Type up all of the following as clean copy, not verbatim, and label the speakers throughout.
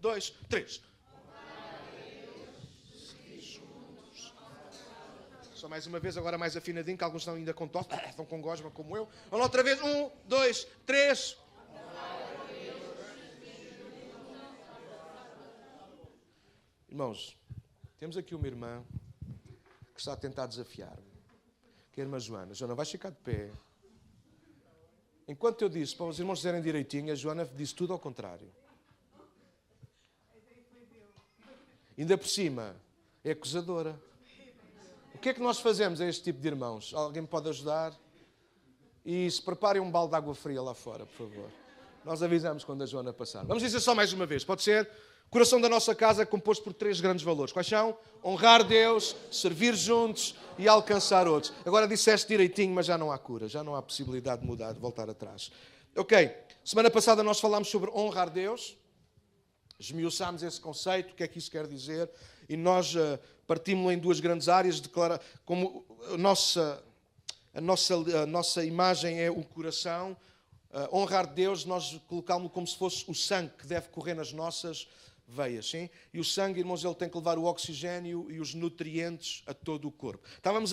Speaker 1: 2, 3. Só mais uma vez, agora mais afinadinho, que alguns estão ainda com tosse, estão com gosma como eu. Vamos lá outra vez. 1, 2, 3. Irmãos, temos aqui uma irmã que está a tentar desafiar-me, que é a irmã Joana. Joana, vais ficar de pé. Enquanto eu disse para os irmãos dizerem direitinho, a Joana disse tudo ao contrário. Ainda por cima, é acusadora. O que é que nós fazemos a este tipo de irmãos? Alguém me pode ajudar? E se preparem um balde de água fria lá fora, por favor. Nós avisamos quando a Joana passar. Vamos dizer só mais uma vez, pode ser? O coração da nossa casa é composto por 3 grandes valores. Quais são? Honrar Deus, servir juntos e alcançar outros. Agora disseste direitinho, mas já não há cura. Já não há possibilidade de mudar, de voltar atrás. Ok. Semana passada nós falámos sobre honrar Deus. Esmiuçámos esse conceito, o que é que isso quer dizer. E nós partimos-lo em 2 grandes áreas. Declara como a nossa imagem é o coração. Honrar Deus, nós colocámos-lo como se fosse o sangue que deve correr nas nossas veias, sim? E o sangue, irmãos, ele tem que levar o oxigênio e os nutrientes a todo o corpo. Estávamos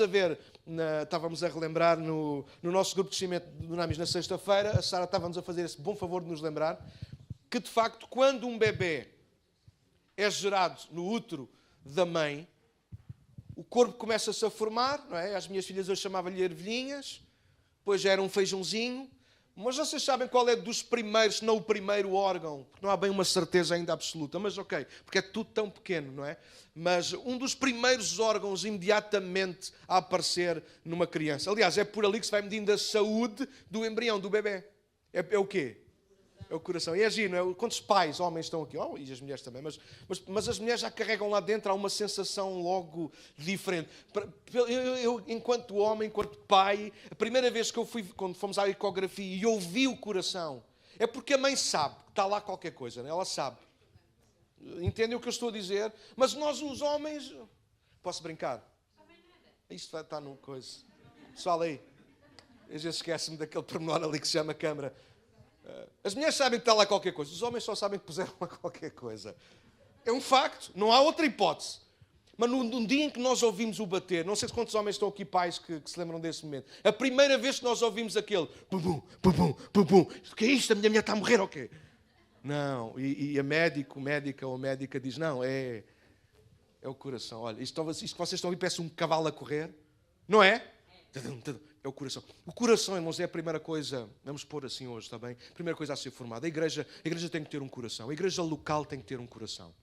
Speaker 1: a relembrar no nosso grupo de crescimento de Dunamis na sexta-feira, a Sara estava-nos a fazer esse bom favor de nos lembrar que, de facto, quando um bebê é gerado no útero da mãe, o corpo começa-se a formar, não é? As minhas filhas eu chamava-lhe ervilhinhas, depois já era um feijãozinho. Mas vocês sabem qual é dos primeiros, se não o primeiro órgão? Porque não há bem uma certeza ainda absoluta, mas ok, porque é tudo tão pequeno, não é? Mas um dos primeiros órgãos imediatamente a aparecer numa criança. Aliás, é por ali que se vai medindo a saúde do embrião, do bebê. É o quê? É o coração. E é giro, não é? Quantos pais, homens estão aqui? Oh, e as mulheres também. Mas as mulheres já carregam lá dentro, há uma sensação logo diferente. Eu, enquanto homem, enquanto pai, a primeira vez que eu fui, quando fomos à ecografia e ouvi o coração, é porque a mãe sabe que está lá qualquer coisa, não é? Ela sabe. Entendem o que eu estou a dizer? Mas nós, os homens... Posso brincar? Isto está no coisa. Pessoal aí, às vezes esquece-me daquele pormenor ali que se chama câmara. As mulheres sabem que está lá qualquer coisa. Os homens só sabem que puseram lá qualquer coisa. É um facto. Não há outra hipótese. Mas num dia em que nós ouvimos o bater, não sei quantos homens estão aqui, pais, que se lembram desse momento. A primeira vez que nós ouvimos aquele pum, pum, pum, pum, pum. O que é isto? A minha mulher está a morrer ou quê? Não. E a médica ou a médica diz, não, é o coração. Olha, isto que vocês estão a ouvir parece um cavalo a correr. Não é? É o coração. O coração, irmãos, é a primeira coisa, vamos pôr assim hoje, está bem? A primeira coisa a ser formada. A igreja tem que ter um coração. A igreja local tem que ter um coração.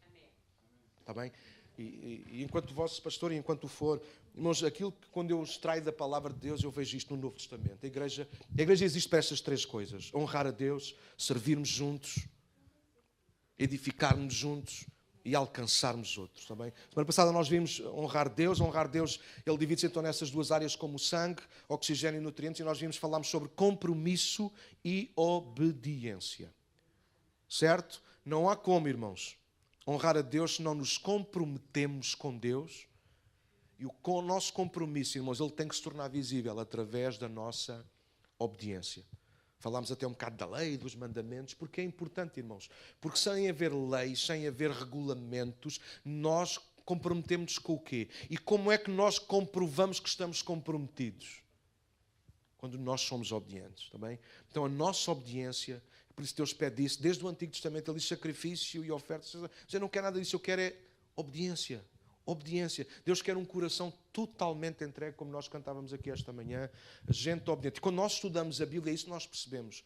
Speaker 1: Está bem? E enquanto o vosso pastor e enquanto for, irmãos, aquilo que quando eu extraio da palavra de Deus, eu vejo isto no Novo Testamento. A igreja existe para estas 3 coisas. Honrar a Deus, servirmos juntos, edificarmos juntos e alcançarmos outros, está bem? Semana passada nós vimos honrar Deus, ele divide-se então nessas 2 áreas como o sangue, oxigênio e nutrientes, e nós falámos sobre compromisso e obediência. Certo? Não há como, irmãos, honrar a Deus se não nos comprometemos com Deus, e o nosso compromisso, irmãos, ele tem que se tornar visível através da nossa obediência. Falámos até um bocado da lei, dos mandamentos, porque é importante, irmãos. Porque sem haver leis, sem haver regulamentos, nós comprometemos-nos com o quê? E como é que nós comprovamos que estamos comprometidos? Quando nós somos obedientes, está bem? Então a nossa obediência, por isso Deus pede isso, desde o Antigo Testamento, ele diz sacrifício e oferta. Eu não quero nada disso, eu quero é obediência. Obediência. Deus quer um coração totalmente entregue, como nós cantávamos aqui esta manhã, gente obediente. E quando nós estudamos a Bíblia, é isso que nós percebemos.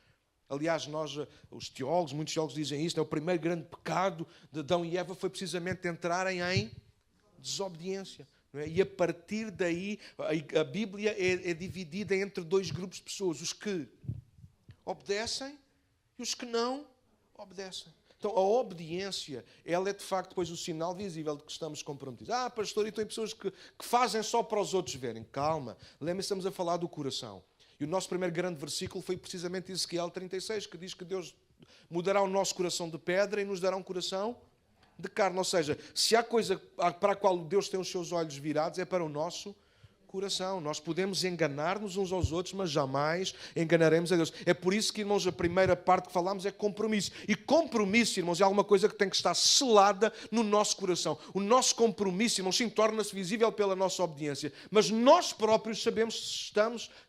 Speaker 1: Aliás, os teólogos, muitos teólogos dizem isto, é o primeiro grande pecado de Adão e Eva foi precisamente entrarem em desobediência. Não é? E a partir daí, a Bíblia é dividida entre 2 grupos de pessoas, os que obedecem e os que não obedecem. Então, a obediência, ela é de facto depois o sinal visível de que estamos comprometidos. Pastor, então tem pessoas que fazem só para os outros verem. Calma, lembre-se, estamos a falar do coração. E o nosso primeiro grande versículo foi precisamente Ezequiel 36, que diz que Deus mudará o nosso coração de pedra e nos dará um coração de carne. Ou seja, se há coisa para a qual Deus tem os seus olhos virados, é para o nosso coração. Nós podemos enganar-nos uns aos outros, mas jamais enganaremos a Deus. É por isso que, irmãos, a primeira parte que falámos é compromisso. E compromisso, irmãos, é alguma coisa que tem que estar selada no nosso coração. O nosso compromisso, irmãos, sim, torna-se visível pela nossa obediência. Mas nós próprios sabemos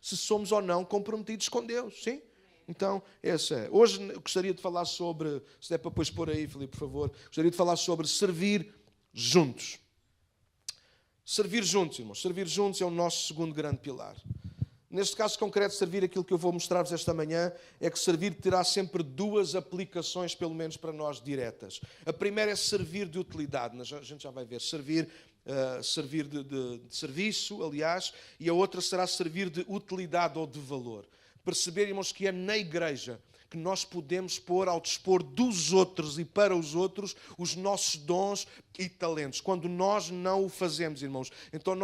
Speaker 1: se somos ou não comprometidos com Deus, sim? Então, essa é. Hoje gostaria de falar sobre, se der para depois pôr aí, Filipe, por favor, gostaria de falar sobre servir juntos. Servir juntos, irmãos. Servir juntos é o nosso segundo grande pilar. Neste caso concreto, servir, aquilo que eu vou mostrar-vos esta manhã, é que servir terá sempre duas aplicações, pelo menos para nós, diretas. A primeira é servir de utilidade. A gente já vai ver. Servir de serviço, aliás, e a outra será servir de utilidade ou de valor. Perceber, irmãos, que é na igreja que nós podemos pôr ao dispor dos outros e para os outros os nossos dons e talentos. Quando nós não o fazemos, irmãos. Então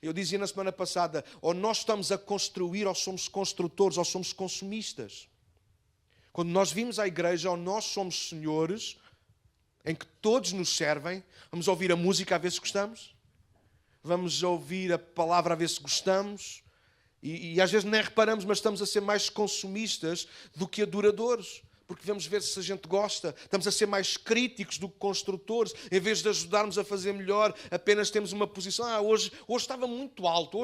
Speaker 1: eu dizia na semana passada, ou nós estamos a construir, ou somos construtores, ou somos consumistas. Quando nós vimos à igreja, ou nós somos senhores, em que todos nos servem, vamos ouvir a música a ver se gostamos, vamos ouvir a palavra a ver se gostamos, e às vezes nem reparamos, mas estamos a ser mais consumistas do que adoradores. Porque vamos ver se a gente gosta. Estamos a ser mais críticos do que construtores. Em vez de ajudarmos a fazer melhor, apenas temos uma posição. Hoje estava muito alto.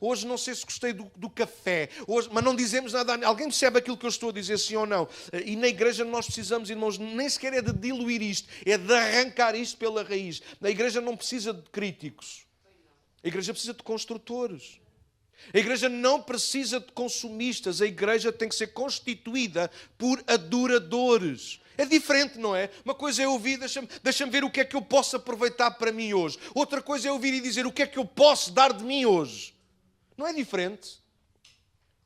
Speaker 1: Hoje não sei se gostei do café. Mas não dizemos nada. Alguém percebe aquilo que eu estou a dizer, sim ou não? E na igreja nós precisamos, irmãos, nem sequer é de diluir isto. É de arrancar isto pela raiz. A igreja não precisa de críticos. A igreja precisa de construtores. A igreja não precisa de consumistas. A igreja tem que ser constituída por adoradores. É diferente, não é? Uma coisa é ouvir, deixa-me ver o que é que eu posso aproveitar para mim hoje. Outra coisa é ouvir e dizer o que é que eu posso dar de mim hoje. Não é diferente?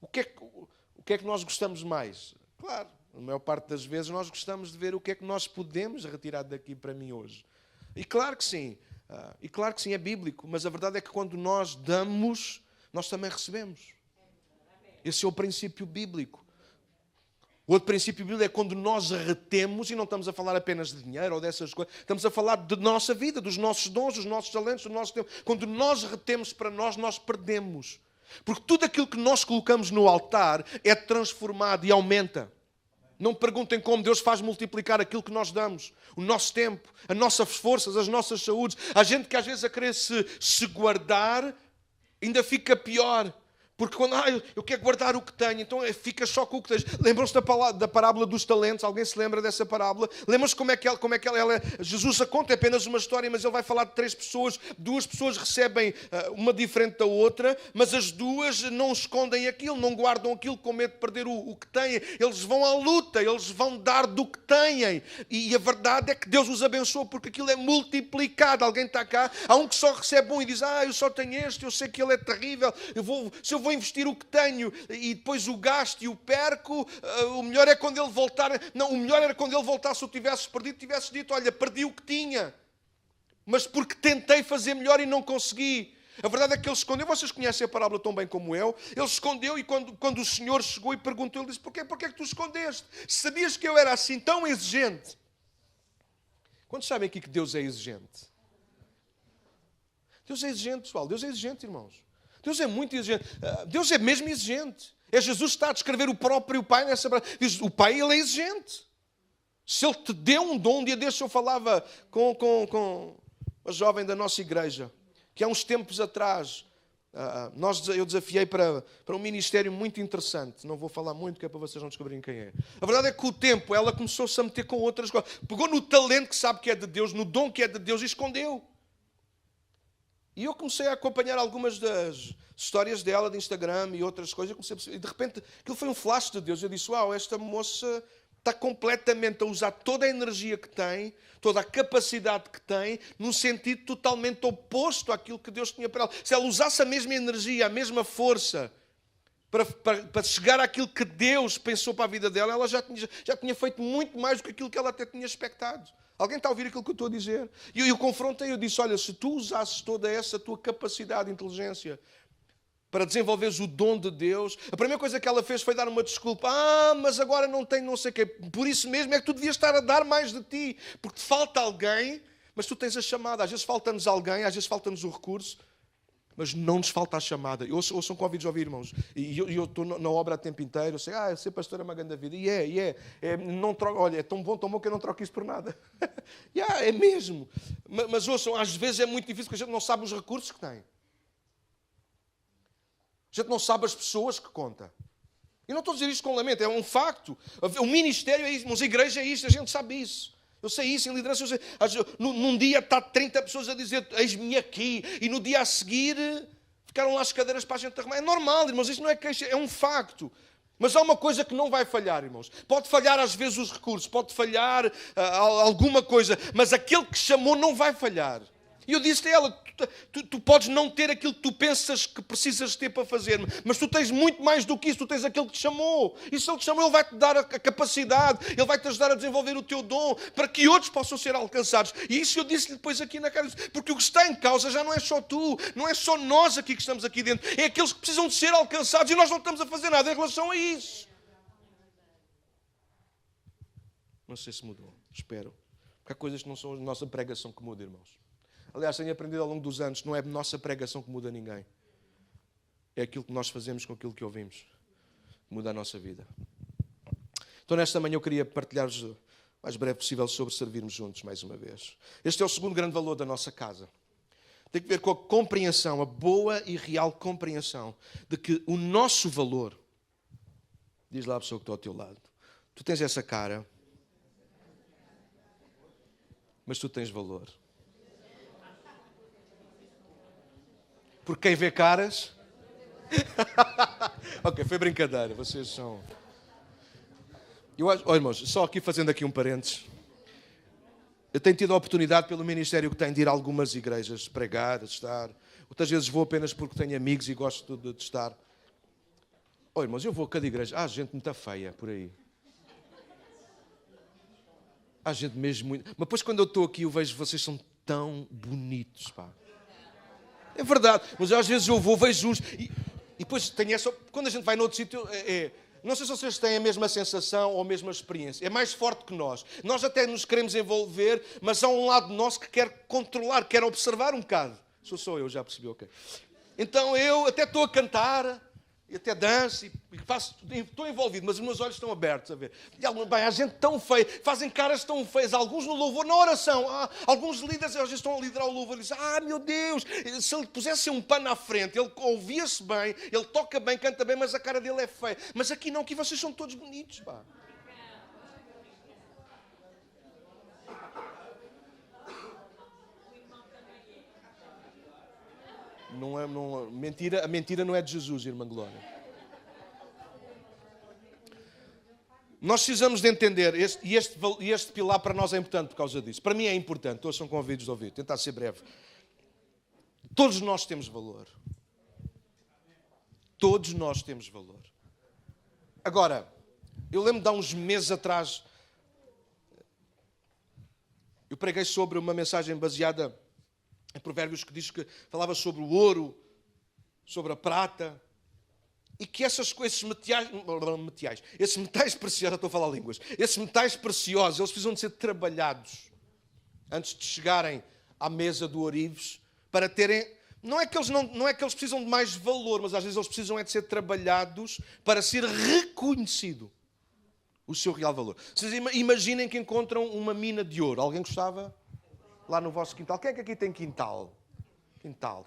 Speaker 1: O que é que nós gostamos mais? Claro, na maior parte das vezes nós gostamos de ver o que é que nós podemos retirar daqui para mim hoje. E claro que sim. É bíblico. Mas a verdade é que quando nós damos, nós também recebemos. Esse é o princípio bíblico. O outro princípio bíblico é quando nós retemos, e não estamos a falar apenas de dinheiro ou dessas coisas, estamos a falar da nossa vida, dos nossos dons, dos nossos talentos, do nosso tempo. Quando nós retemos para nós perdemos. Porque tudo aquilo que nós colocamos no altar é transformado e aumenta. Não me perguntem como Deus faz multiplicar aquilo que nós damos. O nosso tempo, as nossas forças, as nossas saúdes. Há gente que às vezes a querer se guardar, ainda fica pior. Porque quando eu quero guardar o que tenho, então fica só com o que tens. Lembram-se da parábola dos talentos? Alguém se lembra dessa parábola? Lembram-se como é que ela Jesus a conta, é apenas uma história, mas ele vai falar de 3 pessoas. 2 pessoas recebem uma diferente da outra, mas as 2 não escondem aquilo, não guardam aquilo com medo de perder o que têm. Eles vão à luta, eles vão dar do que têm. E a verdade é que Deus os abençoa porque aquilo é multiplicado. Alguém está cá, há um que só recebe um e diz, eu só tenho este, eu sei que ele é terrível, se eu vou investir o que tenho e depois o gasto e o perco, o melhor é quando ele voltar. Não, o melhor era quando ele voltasse, se eu tivesse perdido, tivesse dito, olha, perdi o que tinha, mas porque tentei fazer melhor e não consegui. A verdade é que ele escondeu. Vocês conhecem a parábola tão bem como eu. Ele escondeu e quando o Senhor chegou e perguntou, ele disse, porquê é que tu escondeste? Sabias que eu era assim tão exigente? Quantos sabem aqui que Deus é exigente? Deus é exigente, pessoal. Deus é exigente, irmãos. Deus é muito exigente. Deus é mesmo exigente. É Jesus que está a descrever o próprio Pai nessa... Diz, o Pai, ele é exigente. Se ele te deu um dom, um dia deste eu falava com a jovem da nossa igreja, que há uns tempos atrás, eu desafiei para um ministério muito interessante. Não vou falar muito, que é para vocês não descobrirem quem é. A verdade é que com o tempo ela começou-se a meter com outras coisas. Pegou no talento que sabe que é de Deus, no dom que é de Deus e escondeu. E eu comecei a acompanhar algumas das histórias dela de Instagram e outras coisas. E de repente, aquilo foi um flash de Deus. Eu disse, esta moça está completamente a usar toda a energia que tem, toda a capacidade que tem, num sentido totalmente oposto àquilo que Deus tinha para ela. Se ela usasse a mesma energia, a mesma força, para chegar àquilo que Deus pensou para a vida dela, ela já tinha feito muito mais do que aquilo que ela até tinha expectado. Alguém está a ouvir aquilo que eu estou a dizer? E eu confrontei, eu disse, olha, se tu usasses toda essa tua capacidade, inteligência, para desenvolveres o dom de Deus, a primeira coisa que ela fez foi dar uma desculpa. Mas agora não tenho não sei o quê. Por isso mesmo é que tu devias estar a dar mais de ti. Porque te falta alguém, mas tu tens a chamada. Às vezes falta-nos alguém, às vezes falta-nos o recurso. Mas não nos falta a chamada. Ouçam convites a ouvir, irmãos. E eu estou na obra a tempo inteiro. Eu sei, ser pastor é uma grande vida. E não troco, olha, é tão bom que eu não troco isso por nada. É mesmo. Mas ouçam, às vezes é muito difícil porque a gente não sabe os recursos que tem. A gente não sabe as pessoas que conta. E não estou a dizer isto com lamento, é um facto. O ministério é isso, mas a igreja é isto, a gente sabe isso. Eu sei isso, em liderança, eu sei. Num dia está 30 pessoas a dizer, eis-me aqui, e no dia a seguir ficaram lá as cadeiras para a gente arrumar. É normal, irmãos, isto não é queixa, é um facto. Mas há uma coisa que não vai falhar, irmãos. Pode falhar às vezes os recursos, pode falhar alguma coisa, mas aquele que chamou não vai falhar. E eu disse a ela, tu podes não ter aquilo que tu pensas que precisas ter para fazer, mas tu tens muito mais do que isso, tu tens aquele que te chamou. E se ele te chamou, ele vai-te dar a capacidade, ele vai-te ajudar a desenvolver o teu dom, para que outros possam ser alcançados. E isso eu disse-lhe depois aqui na cara, porque o que está em causa já não é só tu, não é só nós aqui que estamos aqui dentro, é aqueles que precisam de ser alcançados e nós não estamos a fazer nada em relação a isso. Não sei se mudou, espero. Porque há coisas que não são a nossa pregação que muda, irmãos. Aliás, tenho aprendido ao longo dos anos, não é a nossa pregação que muda ninguém. É aquilo que nós fazemos com aquilo que ouvimos. Que muda a nossa vida. Então, nesta manhã eu queria partilhar-vos o mais breve possível sobre servirmos juntos, mais uma vez. Este é o segundo grande valor da nossa casa. Tem que ver com a compreensão, a boa e real compreensão de que o nosso valor, diz lá a pessoa que está ao teu lado, tu tens essa cara, mas tu tens valor. Porque quem vê caras... Ok, foi brincadeira. Vocês são... Olha, irmãos, só aqui fazendo aqui um parênteses. Eu tenho tido a oportunidade, pelo ministério que tenho, de ir a algumas igrejas, pregar, de estar. Outras vezes vou apenas porque tenho amigos e gosto de estar. Olha, irmãos, eu vou a cada igreja. Há gente muito feia por aí. Há gente mesmo muito... Mas depois quando eu estou aqui eu vejo vocês são tão bonitos, pá. É verdade, mas às vezes eu vou, vejo uns e depois tenho essa... Quando a gente vai noutro sítio, não sei se vocês têm a mesma sensação ou a mesma experiência. É mais forte que nós. Nós até nos queremos envolver, mas há um lado nosso que quer controlar, quer observar um bocado. Sou eu, já percebi, ok. Então eu até estou a cantar, e até danço, e estou envolvido, mas os meus olhos estão abertos a ver. E há gente tão feia, fazem caras tão feias, alguns no louvor, na oração, alguns líderes às vezes estão a liderar o louvor e dizem, meu Deus, se ele pusesse um pano à frente, ele ouvia-se bem, ele toca bem, canta bem, mas a cara dele é feia. Mas aqui não, aqui vocês são todos bonitos, pá. A mentira não é de Jesus, irmã Glória. Nós precisamos de entender, este pilar para nós é importante por causa disso. Para mim é importante, todos são convidados a ouvir, tentar ser breve. Todos nós temos valor. Todos nós temos valor. Agora, eu lembro de há uns meses atrás, eu preguei sobre uma mensagem baseada em Provérbios que diz que falava sobre o ouro, sobre a prata, e que esses metais preciosos, estou a falar línguas, esses metais preciosos, eles precisam de ser trabalhados antes de chegarem à mesa do ourives, para terem, não é que eles precisam de mais valor, mas às vezes eles precisam de ser trabalhados para ser reconhecido o seu real valor. Vocês imaginem que encontram uma mina de ouro. Alguém gostava? Lá no vosso quintal. Quem é que aqui tem quintal? Quintal.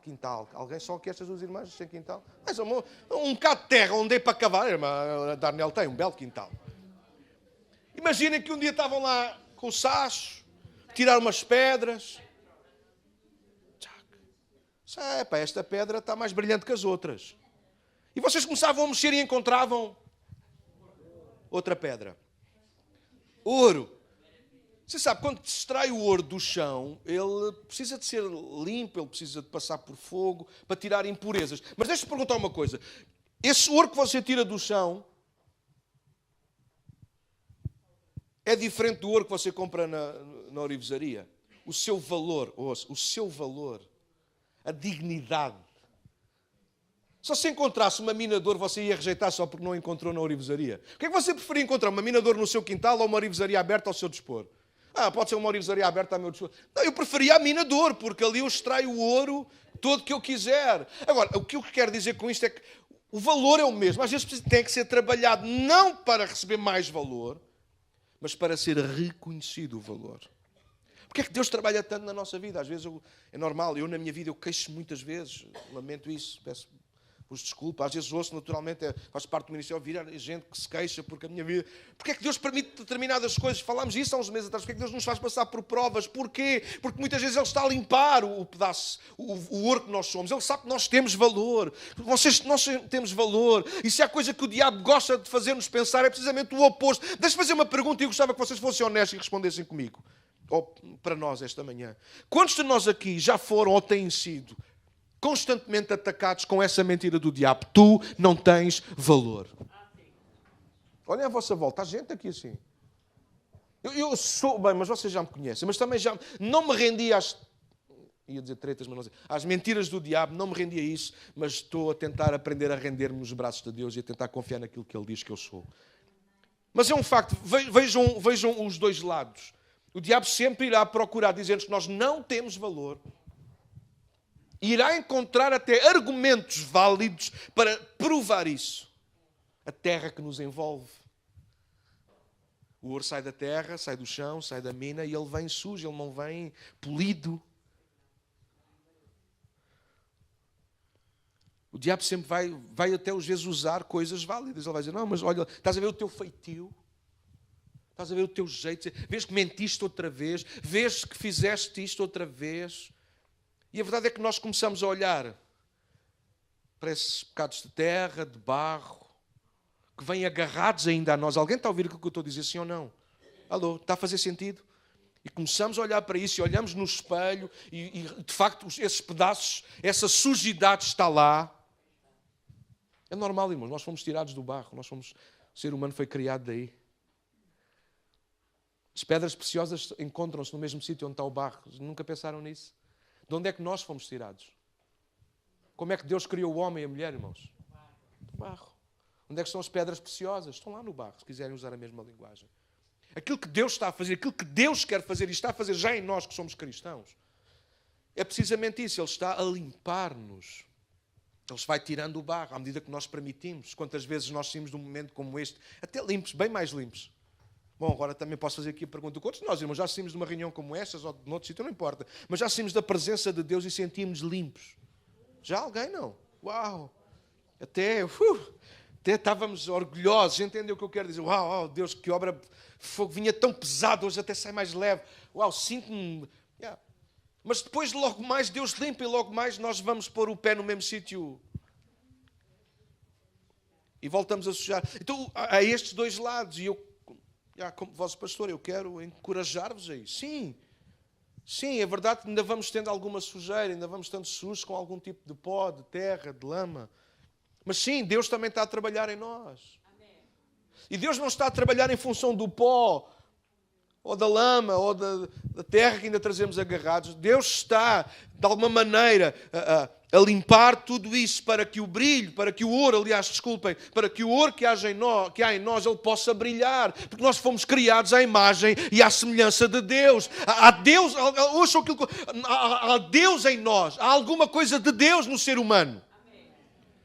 Speaker 1: Alguém só aqui, estas duas irmãs, tem quintal? Mas um bocado de terra onde é para cavar. A Darnel tem um belo quintal. Imaginem que um dia estavam lá com o sacho, tirar umas pedras. Esta pedra está mais brilhante que as outras. E vocês começavam a mexer e encontravam outra pedra. Ouro. Você sabe, quando se extrai o ouro do chão, ele precisa de ser limpo, ele precisa de passar por fogo para tirar impurezas. Mas deixa-me perguntar uma coisa. Esse ouro que você tira do chão é diferente do ouro que você compra na ourivesaria? O seu valor, ouça, o seu valor, a dignidade. Se você encontrasse uma mina de ouro, você ia rejeitar só porque não encontrou na ourivesaria. O que é que você preferia encontrar? Uma mina de ouro no seu quintal ou uma ourivesaria aberta ao seu dispor? Pode ser uma ourivesaria aberta ao meu dispor. Não, eu preferia a mina de ouro, porque ali eu extraio o ouro todo que eu quiser. Agora, o que eu quero dizer com isto é que o valor é o mesmo. Às vezes tem que ser trabalhado não para receber mais valor, mas para ser reconhecido o valor. Porque é que Deus trabalha tanto na nossa vida? Às vezes é normal, eu na minha vida eu queixo muitas vezes, lamento isso, peço-vos desculpa. Às vezes ouço naturalmente, faz parte do ministério, ouvir gente que se queixa porque a minha vida... Porque é que Deus permite determinadas coisas? Falámos isso há uns meses atrás. Porque é que Deus nos faz passar por provas? Porquê? Porque muitas vezes Ele está a limpar o pedaço, o ouro que nós somos. Ele sabe que nós temos valor. Nós temos valor. E se há coisa que o diabo gosta de fazer-nos pensar é precisamente o oposto. Deixa-me fazer uma pergunta e eu gostava que vocês fossem honestos e respondessem comigo. Ou para nós esta manhã. Quantos de nós aqui já foram ou têm sido constantemente atacados com essa mentira do diabo? Tu não tens valor. Olhem à vossa volta, há gente aqui assim. Eu sou, bem, mas vocês já me conhecem, mas também já não me rendi ia dizer tretas, mas não sei, às mentiras do diabo, não me rendi a isso, mas estou a tentar aprender a render-me nos braços de Deus e a tentar confiar naquilo que Ele diz que eu sou. Mas é um facto, vejam os dois lados. O diabo sempre irá procurar dizer-nos que nós não temos valor. Irá encontrar até argumentos válidos para provar isso. A terra que nos envolve. O ouro sai da terra, sai do chão, sai da mina e ele vem sujo, ele não vem polido. O diabo sempre vai até às vezes usar coisas válidas. Ele vai dizer, não, mas olha, estás a ver o teu feitio? Estás a ver o teu jeito? Vês que mentiste outra vez? Vês que fizeste isto outra vez? E a verdade é que nós começamos a olhar para esses pecados de terra, de barro, que vêm agarrados ainda a nós. Alguém está a ouvir aquilo que eu estou a dizer, sim ou não? Alô, está a fazer sentido? E começamos a olhar para isso e olhamos no espelho e de facto esses pedaços, essa sujidade está lá. É normal, irmãos, nós fomos tirados do barro, o ser humano foi criado daí. As pedras preciosas encontram-se no mesmo sítio onde está o barro. Nunca pensaram nisso? De onde é que nós fomos tirados? Como é que Deus criou o homem e a mulher, irmãos? Do barro. Onde é que estão as pedras preciosas? Estão lá no barro, se quiserem usar a mesma linguagem. Aquilo que Deus está a fazer, aquilo que Deus quer fazer e está a fazer já em nós que somos cristãos, é precisamente isso. Ele está a limpar-nos. Ele vai tirando o barro à medida que nós permitimos. Quantas vezes nós saímos de um momento como este, até limpos, bem mais limpos. Bom, agora também posso fazer aqui a pergunta. Quantos de nós, irmãos, já saímos de uma reunião como estas ou de outro sítio, não importa, mas já saímos da presença de Deus e sentimos limpos? Já alguém não? Uau! Até estávamos orgulhosos, entendeu o que eu quero dizer? Uau, Deus, que obra, fogo, vinha tão pesado, hoje até sai mais leve. Uau, sinto-me... Yeah. Mas depois, logo mais, Deus limpa e logo mais nós vamos pôr o pé no mesmo sítio. E voltamos a sujar. Então, há estes dois lados. E eu, como vosso pastor, eu quero encorajar-vos a isso. Sim, é verdade que ainda vamos tendo alguma sujeira, ainda vamos estando sujos com algum tipo de pó, de terra, de lama. Mas sim, Deus também está a trabalhar em nós. Amém. E Deus não está a trabalhar em função do pó, ou da lama, ou da terra que ainda trazemos agarrados. Deus está, de alguma maneira, a limpar tudo isso para que o brilho, para que o ouro, para que o ouro que há em nós, ele possa brilhar. Porque nós fomos criados à imagem e à semelhança de Deus. Há Deus, ouçam aquilo, há Deus em nós. Há alguma coisa de Deus no ser humano.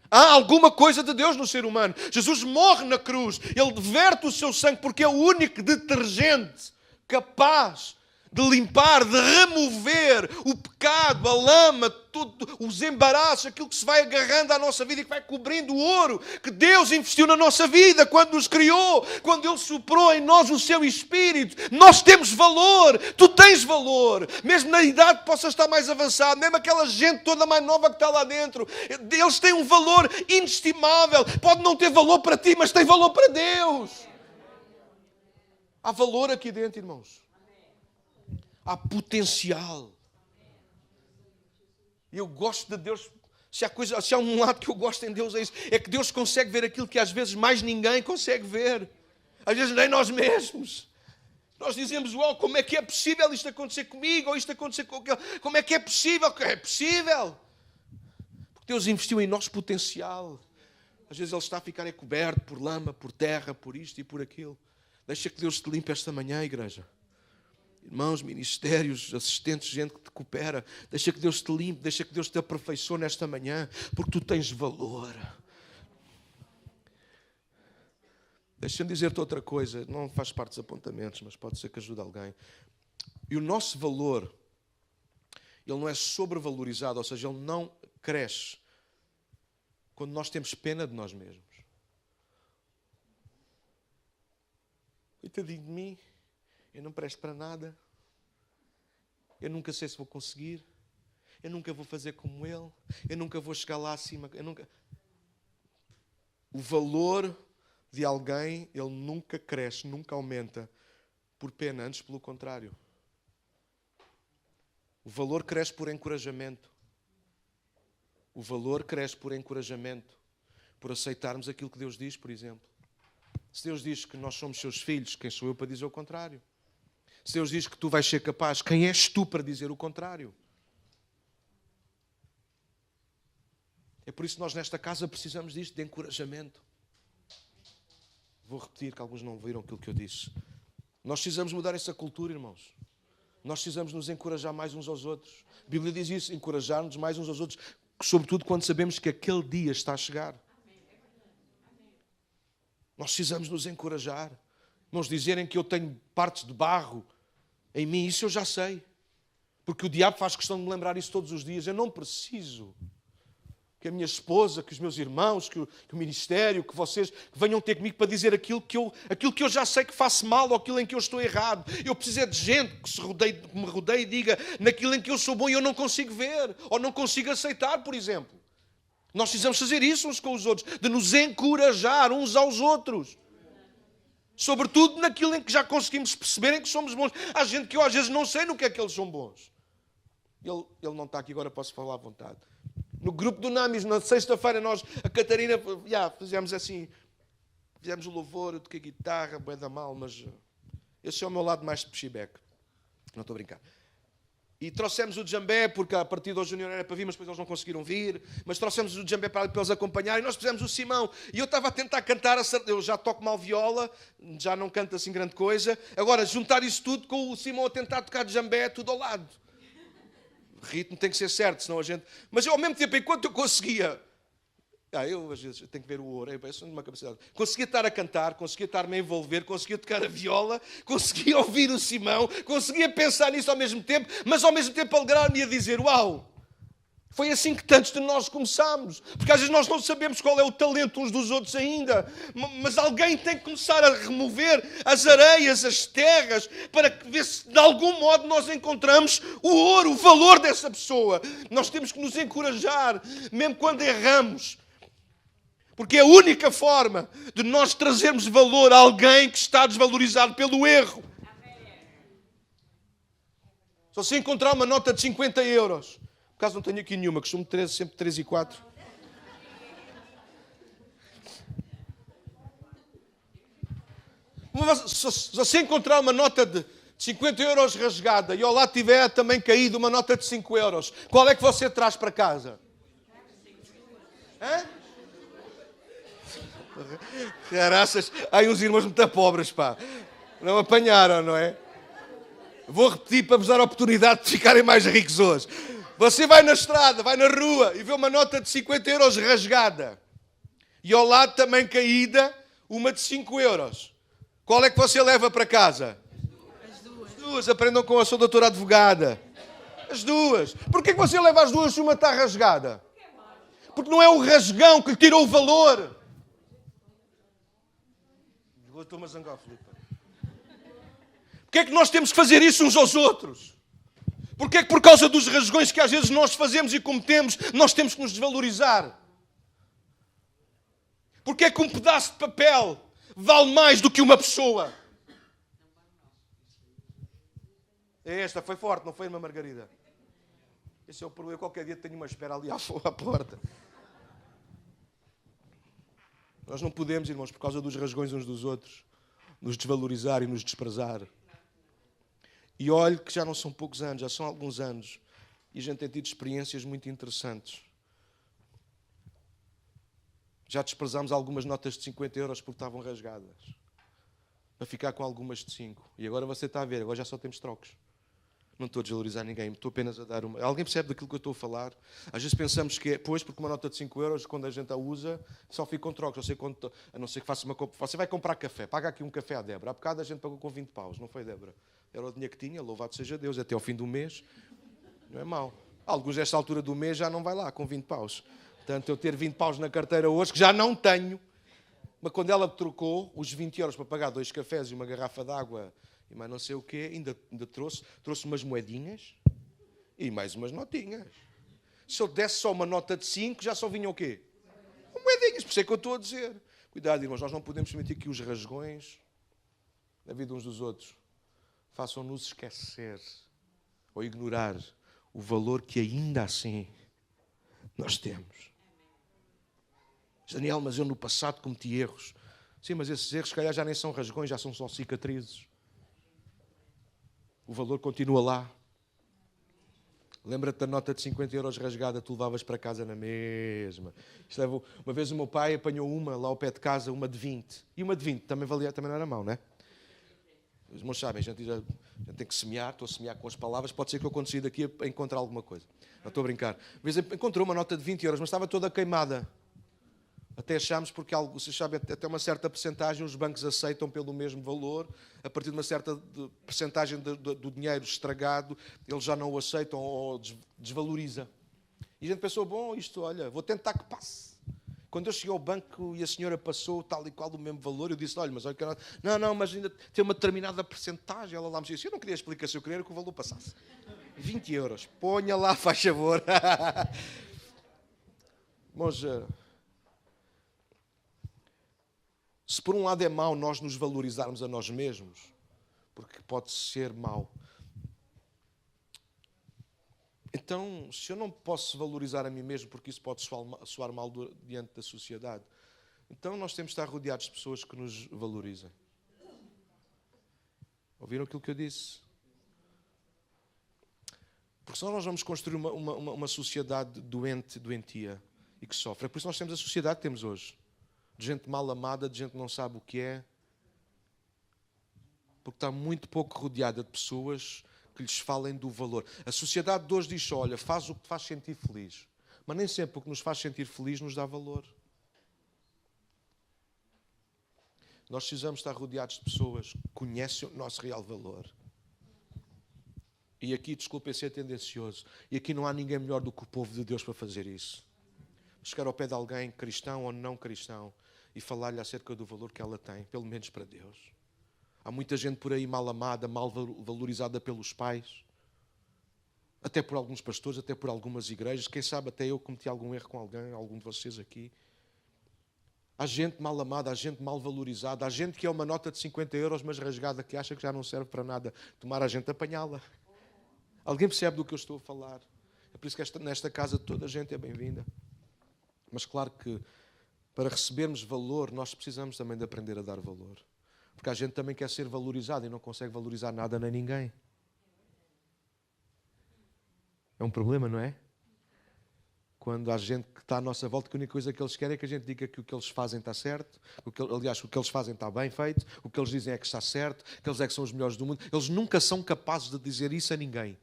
Speaker 1: Há alguma coisa de Deus no ser humano. Jesus morre na cruz. Ele verte o seu sangue porque é o único detergente capaz de limpar, de remover o pecado, a lama, tudo, os embaraços, aquilo que se vai agarrando à nossa vida e que vai cobrindo o ouro que Deus investiu na nossa vida quando nos criou, quando Ele soprou em nós o seu Espírito. Nós temos valor, tu tens valor, mesmo na idade que possas estar mais avançado, mesmo aquela gente toda mais nova que está lá dentro, eles têm um valor inestimável. Pode não ter valor para ti, mas tem valor para Deus. Há valor aqui dentro, irmãos. Há potencial. Eu gosto de Deus. Se há um lado que eu gosto em Deus, é isso. É que Deus consegue ver aquilo que às vezes mais ninguém consegue ver. Às vezes nem nós mesmos. Nós dizemos, uau, como é que é possível isto acontecer comigo? Ou isto acontecer com aquele? Como é que é possível? É possível. Porque Deus investiu em nós potencial. Às vezes Ele está a ficar coberto por lama, por terra, por isto e por aquilo. Deixa que Deus te limpe esta manhã, igreja. Irmãos, ministérios, assistentes, gente que recupera, deixa que Deus te limpe, deixa que Deus te aperfeiçoe nesta manhã, porque tu tens valor. Deixa-me dizer-te outra coisa, não faz parte dos apontamentos, mas pode ser que ajude alguém. E o nosso valor, ele não é sobrevalorizado, ou seja, ele não cresce quando nós temos pena de nós mesmos. Coitadinho de mim, eu não presto para nada, eu nunca sei se vou conseguir, eu nunca vou fazer como ele, eu nunca vou chegar lá acima, O valor de alguém, ele nunca cresce, nunca aumenta por pena, antes pelo contrário. O valor cresce por encorajamento. O valor cresce por encorajamento, por aceitarmos aquilo que Deus diz, por exemplo. Se Deus diz que nós somos seus filhos, quem sou eu para dizer o contrário? Se Deus diz que tu vais ser capaz, quem és tu para dizer o contrário? É por isso que nós nesta casa precisamos disto, de encorajamento. Vou repetir, que alguns não ouviram aquilo que eu disse. Nós precisamos mudar essa cultura, irmãos. Nós precisamos nos encorajar mais uns aos outros. A Bíblia diz isso, encorajar-nos mais uns aos outros, sobretudo quando sabemos que aquele dia está a chegar. Nós precisamos nos encorajar. Irmãos, dizerem que eu tenho partes de barro em mim, isso eu já sei. Porque o diabo faz questão de me lembrar isso todos os dias. Eu não preciso que a minha esposa, que os meus irmãos, que o ministério, que vocês venham ter comigo para dizer aquilo que eu já sei que faço mal ou aquilo em que eu estou errado. Eu preciso é de gente que me rodeie e diga naquilo em que eu sou bom e eu não consigo ver ou não consigo aceitar, por exemplo. Nós precisamos fazer isso uns com os outros, de nos encorajar uns aos outros. Sobretudo naquilo em que já conseguimos perceber em que somos bons. Há gente que eu às vezes não sei no que é que eles são bons. Ele não está aqui agora, posso falar à vontade. No grupo do Namis, na sexta-feira, a Catarina, fizemos assim, fizemos o louvor, eu toquei guitarra, bué da mal, mas esse é o meu lado mais de peixebeque. Não estou a brincar. E trouxemos o djambé, porque a partir da Júnior era para vir, mas depois eles não conseguiram vir. Mas trouxemos o djambé para eles acompanharem. E nós fizemos o Simão. E eu estava a tentar cantar, eu já toco mal viola, já não canto assim grande coisa. Agora, juntar isso tudo com o Simão a tentar tocar djambé, tudo ao lado. O ritmo tem que ser certo, senão a gente... Mas eu, ao mesmo tempo, enquanto eu conseguia... eu às vezes tenho que ver o ouro, eu sou de uma capacidade. Conseguia estar a cantar, conseguia estar-me a envolver, conseguia tocar a viola, conseguia ouvir o Simão, conseguia pensar nisso ao mesmo tempo, mas ao mesmo tempo alegrar-me e a dizer, uau, foi assim que tantos de nós começámos. Porque às vezes nós não sabemos qual é o talento uns dos outros ainda, mas alguém tem que começar a remover as areias, as terras, para ver se de algum modo nós encontramos o ouro, o valor dessa pessoa. Nós temos que nos encorajar, mesmo quando erramos. Porque é a única forma de nós trazermos valor a alguém que está desvalorizado pelo erro. Só se encontrar uma nota de 50 euros. Por acaso não tenho aqui nenhuma, costumo ter sempre 3 e 4. Só se encontrar uma nota de 50 euros rasgada e ao lado tiver também caído uma nota de 5 euros, qual é que você traz para casa? Hã? Caraças, há uns irmãos muito pobres, pá. Não apanharam, não é? Vou repetir para vos dar a oportunidade de ficarem mais ricos hoje. Você vai na estrada, vai na rua e vê uma nota de 50 euros rasgada. E ao lado também caída, uma de 5 euros. Qual é que você leva para casa? As duas. As duas. Aprendam com a sua doutora advogada. As duas. Porquê que você leva as duas se uma está rasgada? Porque não é o rasgão que lhe tirou o valor. Estou-me a zangar, Filipe. Porquê é que nós temos que fazer isso uns aos outros? Porquê é que por causa dos rasgões que às vezes nós fazemos e cometemos, nós temos que nos desvalorizar? Porquê é que um pedaço de papel vale mais do que uma pessoa? Esta foi forte, não foi, irmã Margarida? Esse é o problema. Qualquer dia tenho uma espera ali à porta. Nós não podemos, irmãos, por causa dos rasgões uns dos outros, nos desvalorizar e nos desprezar. E olhe que já não são poucos anos, já são alguns anos. E a gente tem tido experiências muito interessantes. Já desprezámos algumas notas de 50 euros porque estavam rasgadas. Para ficar com algumas de 5. E agora você está a ver, agora já só temos trocos. Não estou a desvalorizar ninguém, estou apenas a dar uma... Alguém percebe daquilo que eu estou a falar? Às vezes pensamos que é, pois, porque uma nota de 5 euros, quando a gente a usa, só fica com trocos. A não ser que faça uma compra. Você vai comprar café, paga aqui um café à Débora. Há bocado a gente pagou com 20 paus, não foi, Débora? Era o dinheiro que tinha, louvado seja Deus, até ao fim do mês. Não é mau. Alguns, nesta altura do mês, já não vai lá com 20 paus. Portanto, eu ter 20 paus na carteira hoje, que já não tenho, mas quando ela trocou os 20 euros para pagar 2 cafés e uma garrafa de água e mais não sei o quê, ainda trouxe umas moedinhas e mais umas notinhas. Se eu desse só uma nota de 5, já só vinha o quê? Moedinhas, por isso é que eu estou a dizer. Cuidado, irmãos, nós não podemos permitir que os rasgões na vida uns dos outros façam-nos esquecer ou ignorar o valor que ainda assim nós temos. Daniel, mas eu no passado cometi erros. Sim, mas esses erros, se calhar, já nem são rasgões, já são só cicatrizes. O valor continua lá. Lembra-te da nota de 50 euros rasgada, tu levavas para casa na mesma. Uma vez o meu pai apanhou uma lá ao pé de casa, uma de 20. E uma de 20 também não era mau, não é? Os irmãos sabem, a gente tem que semear, estou a semear com as palavras, pode ser que eu quando sair daqui a encontrar alguma coisa. Não estou a brincar. Uma vez encontrou uma nota de 20 euros, mas estava toda queimada. Até achámos, porque vocês sabem, até uma certa percentagem os bancos aceitam pelo mesmo valor, a partir de uma certa percentagem do dinheiro estragado, eles já não o aceitam ou desvaloriza. E a gente pensou, bom, isto, olha, vou tentar que passe. Quando eu cheguei ao banco e a senhora passou tal e qual o mesmo valor, eu disse, olha, mas olha, não, mas ainda tem uma determinada percentagem. Ela lá me disse, eu não queria explicação, eu queria que o valor passasse. 20 euros, ponha lá, faz favor. Mas... se por um lado é mau nós nos valorizarmos a nós mesmos, porque pode ser mau, então, se eu não posso valorizar a mim mesmo, porque isso pode soar mal diante da sociedade, então nós temos de estar rodeados de pessoas que nos valorizem. Ouviram aquilo que eu disse? Porque senão nós vamos construir uma sociedade doentia, e que sofre. É por isso que nós temos a sociedade que temos hoje. De gente mal amada, de gente que não sabe o que é, porque está muito pouco rodeada de pessoas que lhes falem do valor. A sociedade de hoje diz, olha, faz o que te faz sentir feliz, mas nem sempre o que nos faz sentir feliz nos dá valor. Nós precisamos estar rodeados de pessoas que conhecem o nosso real valor. E aqui, desculpem ser tendencioso, e aqui não há ninguém melhor do que o povo de Deus para fazer isso. Chegar ao pé de alguém, cristão ou não cristão, e falar-lhe acerca do valor que ela tem, pelo menos para Deus. Há muita gente por aí mal amada, mal valorizada pelos pais, até por alguns pastores, até por algumas igrejas. Quem sabe até eu cometi algum erro com algum de vocês aqui. Há gente mal amada, há gente mal valorizada, há gente que é uma nota de 50 euros, mas rasgada, que acha que já não serve para nada. Tomar a gente apanhá-la. Alguém percebe do que eu estou a falar? É por isso que nesta casa toda a gente é bem-vinda. Mas claro que para recebermos valor, nós precisamos também de aprender a dar valor. Porque a gente também quer ser valorizado e não consegue valorizar nada nem ninguém. É um problema, não é? Quando há gente que está à nossa volta, que a única coisa que eles querem é que a gente diga que o que eles fazem está certo, aliás, o que eles fazem está bem feito, o que eles dizem é que está certo, que eles é que são os melhores do mundo. Eles nunca são capazes de dizer isso a ninguém.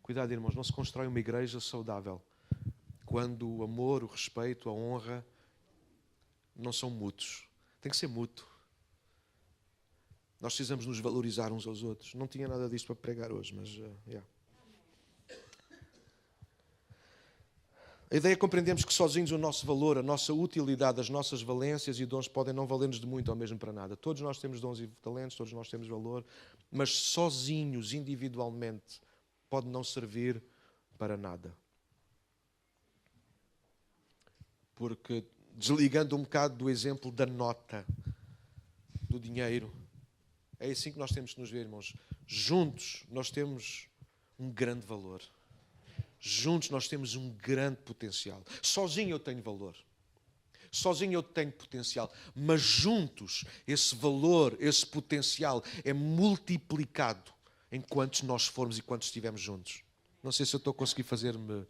Speaker 1: Cuidado, irmãos, não se constrói uma igreja saudável quando o amor, o respeito, a honra não são mútuos. Tem que ser mútuo. Nós precisamos nos valorizar uns aos outros. Não tinha nada disto para pregar hoje, mas... A ideia é compreendemos que sozinhos o nosso valor, a nossa utilidade, as nossas valências e dons podem não valer-nos de muito ou mesmo para nada. Todos nós temos dons e talentos, todos nós temos valor, mas sozinhos, individualmente, pode não servir para nada. Porque, desligando um bocado do exemplo da nota, do dinheiro, é assim que nós temos que nos ver, irmãos. Juntos nós temos um grande valor. Juntos nós temos um grande potencial. Sozinho eu tenho valor. Sozinho eu tenho potencial. Mas juntos esse valor, esse potencial é multiplicado enquanto nós formos e quando estivermos juntos. Não sei se eu estou a conseguir fazer-me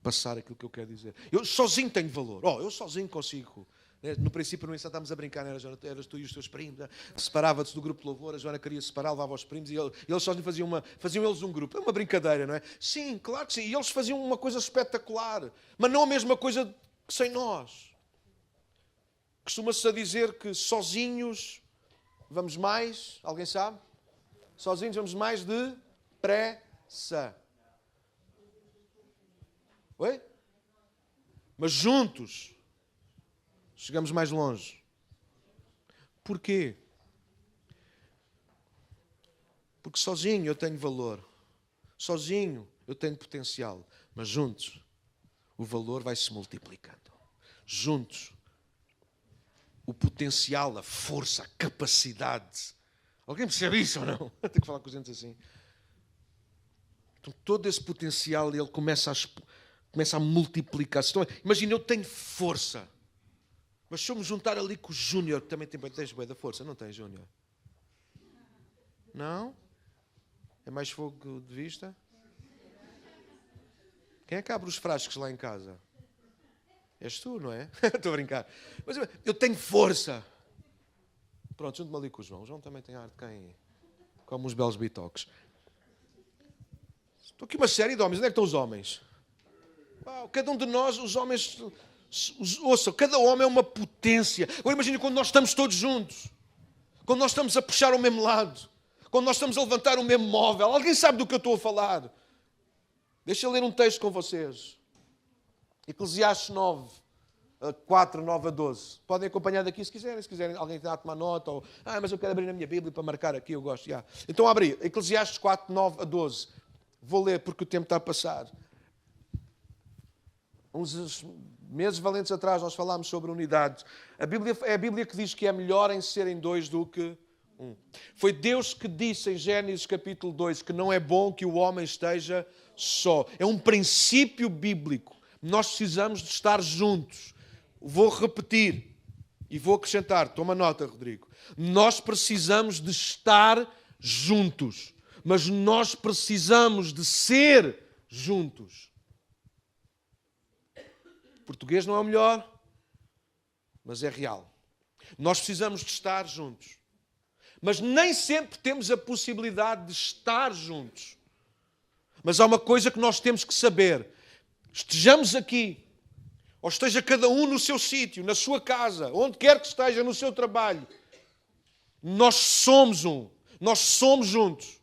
Speaker 1: passar aquilo que eu quero dizer. Eu sozinho tenho valor. Eu sozinho consigo No princípio, no estávamos a brincar, era, Joana, eras tu e os teus primos. Separava-te do grupo de louvor, a Joana queria separar, levava os primos e eles só faziam eles um grupo. É uma brincadeira, não é? Sim, claro que sim. E eles faziam uma coisa espetacular, mas não a mesma coisa que sem nós. Costuma-se a dizer que sozinhos vamos mais, alguém sabe? Sozinhos vamos mais depressa. Oi? Mas juntos chegamos mais longe. Porquê? Porque sozinho eu tenho valor. Sozinho eu tenho potencial. Mas juntos o valor vai se multiplicando. Juntos o potencial, a força, a capacidade. Alguém percebe isso ou não? Tenho que falar com gente assim. Então, todo esse potencial ele começa a multiplicar-se. Então, imagina, eu tenho força. Mas se eu me juntar ali com o Júnior, que também tens bué da força, não tem, Júnior? Não? É mais fogo de vista? Quem é que abre os frascos lá em casa? És tu, não é? Estou a brincar. Mas eu tenho força. Pronto, junto-me ali com o João. O João também tem ar de quem come uns belos bitoques. Estou aqui uma série de homens. Onde é que estão os homens? Uau, cada um de nós, os homens... Ouça, cada homem é uma potência. Agora imagine quando nós estamos todos juntos. Quando nós estamos a puxar ao mesmo lado. Quando nós estamos a levantar o mesmo móvel. Alguém sabe do que eu estou a falar? Deixa eu ler um texto com vocês. Eclesiastes 9, 4, 9 a 12. Podem acompanhar daqui se quiserem. Se quiserem, alguém está a tomar nota. Ou, mas eu quero abrir na minha Bíblia para marcar aqui. Eu gosto. Yeah. Então abre aí. Eclesiastes 4, 9 a 12. Vou ler porque o tempo está a passar. Uns meses valentes atrás nós falámos sobre unidade. É a Bíblia que diz que é melhor em serem dois do que um. Foi Deus que disse em Gênesis capítulo 2 que não é bom que o homem esteja só. É um princípio bíblico. Nós precisamos de estar juntos. Vou repetir e vou acrescentar. Toma nota, Rodrigo. Nós precisamos de estar juntos. Mas nós precisamos de ser juntos. Português não é o melhor, mas é real. Nós precisamos de estar juntos. Mas nem sempre temos a possibilidade de estar juntos. Mas há uma coisa que nós temos que saber. Estejamos aqui, ou esteja cada um no seu sítio, na sua casa, onde quer que esteja, no seu trabalho. Nós somos um. Nós somos juntos.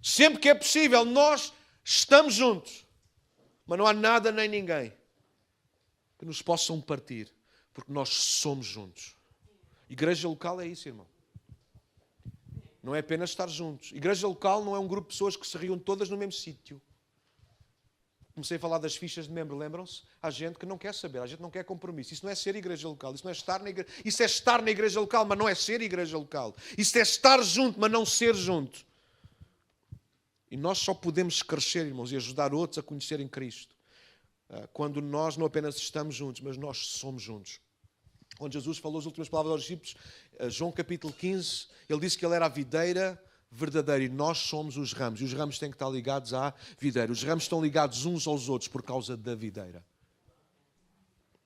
Speaker 1: Sempre que é possível, nós estamos juntos. Mas não há nada nem ninguém que nos possam partir, porque nós somos juntos. Igreja local é isso, irmão. Não é apenas estar juntos. Igreja local não é um grupo de pessoas que se reúnem todas no mesmo sítio. Comecei a falar das fichas de membro, lembram-se? Há gente que não quer saber, há gente que não quer compromisso. Isso não é ser igreja local, isso não é estar na igreja. Isso é estar na igreja local, mas não é ser igreja local. Isso é estar junto, mas não ser junto. E nós só podemos crescer, irmãos, e ajudar outros a conhecerem Cristo quando nós não apenas estamos juntos, mas nós somos juntos. Quando Jesus falou as últimas palavras aos discípulos, João capítulo 15, ele disse que ele era a videira verdadeira e nós somos os ramos. E os ramos têm que estar ligados à videira. Os ramos estão ligados uns aos outros por causa da videira.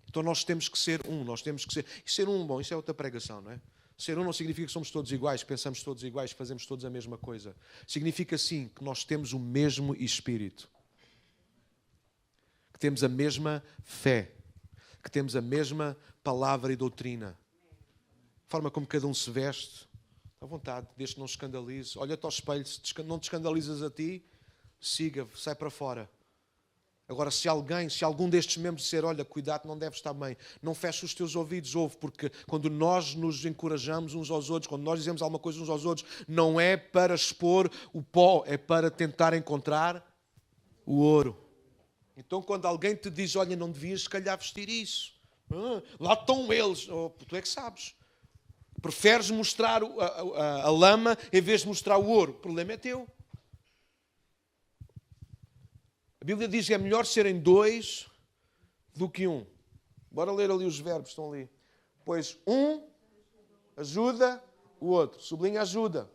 Speaker 1: Então nós temos que ser um, nós temos que ser... E ser um, bom, isso é outra pregação, não é? Ser um não significa que somos todos iguais, pensamos todos iguais, fazemos todos a mesma coisa. Significa sim que nós temos o mesmo espírito. Que temos a mesma fé. Que temos a mesma palavra e doutrina. A forma como cada um se veste, à vontade, desde que não se escandalize. Olha-te ao espelho, se não te escandalizas a ti, siga, sai para fora. Agora, se algum destes membros disser, olha, cuidado, não deves estar bem, não feche os teus ouvidos, ouve, porque quando nós nos encorajamos uns aos outros, quando nós dizemos alguma coisa uns aos outros, não é para expor o pó, é para tentar encontrar o ouro. Então, quando alguém te diz, olha, não devias se calhar vestir isso, lá estão eles, tu é que sabes. Preferes mostrar a lama em vez de mostrar o ouro, o problema é teu. A Bíblia diz que é melhor serem dois do que um. Bora ler ali os verbos, estão ali. Pois um ajuda o outro. Sublinha ajuda.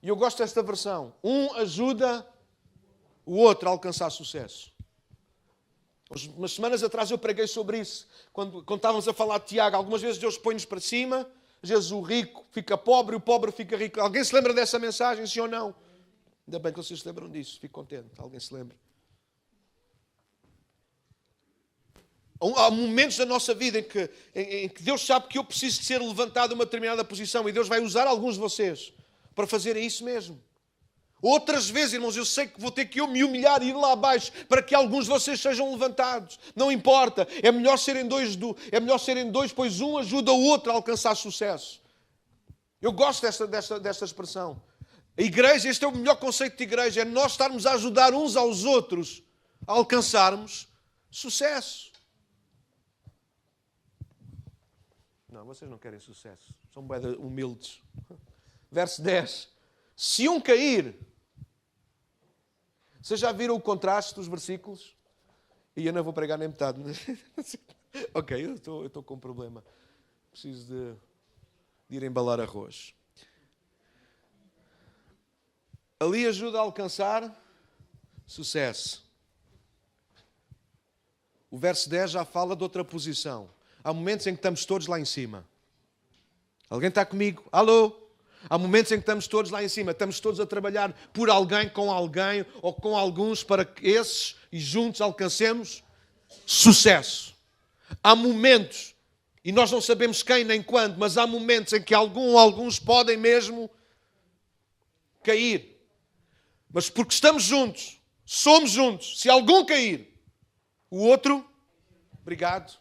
Speaker 1: E eu gosto desta versão. Um ajuda o outro a alcançar sucesso. Umas semanas atrás eu preguei sobre isso. Quando estávamos a falar de Tiago, algumas vezes Deus põe-nos para cima, às vezes o rico fica pobre e o pobre fica rico. Alguém se lembra dessa mensagem, sim ou não? Ainda bem que vocês se lembram disso, fico contente. Alguém se lembra? Há momentos da nossa vida em que Deus sabe que eu preciso de ser levantado a uma determinada posição e Deus vai usar alguns de vocês para fazerem isso mesmo. Outras vezes, irmãos, eu sei que vou ter que eu me humilhar e ir lá abaixo para que alguns de vocês sejam levantados. Não importa, é melhor serem dois, pois um ajuda o outro a alcançar sucesso. Eu gosto desta expressão. A igreja, este é o melhor conceito de igreja, é nós estarmos a ajudar uns aos outros a alcançarmos sucesso. Não, vocês não querem sucesso. São bem humildes. Verso 10. Se um cair... Vocês já viram o contraste dos versículos? E eu não vou pregar nem metade. Ok, eu estou com um problema. Preciso de ir embalar arroz. Ali ajuda a alcançar sucesso. O verso 10 já fala de outra posição. Há momentos em que estamos todos lá em cima. Alguém está comigo? Alô? Há momentos em que estamos todos lá em cima. Estamos todos a trabalhar por alguém, com alguém ou com alguns para que esses e juntos alcancemos sucesso. Há momentos, e nós não sabemos quem nem quando, mas há momentos em que alguns podem mesmo cair. Mas porque estamos juntos, somos juntos, se algum cair, o outro, obrigado,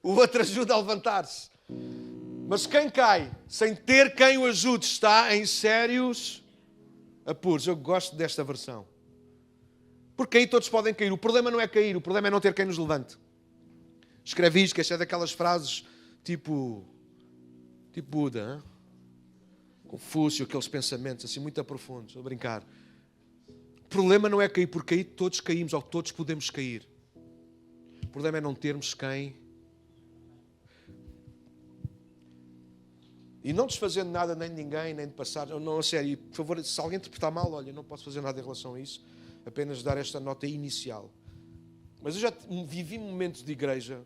Speaker 1: o outro ajuda a levantar-se. Mas quem cai sem ter quem o ajude está em sérios apuros. Eu gosto desta versão. Porque aí todos podem cair. O problema não é cair, o problema é não ter quem nos levante. Escreve isto, que esta é daquelas frases tipo Buda, hein? Confúcio, aqueles pensamentos assim muito profundos. Estou a brincar. O problema não é cair, porque aí todos caímos ou todos podemos cair. O problema é não termos quem. E não desfazendo nada nem de ninguém, nem de passar. Não, a sério, por favor, se alguém interpretar mal, olha, não posso fazer nada em relação a isso. Apenas dar esta nota inicial. Mas eu já vivi momentos de igreja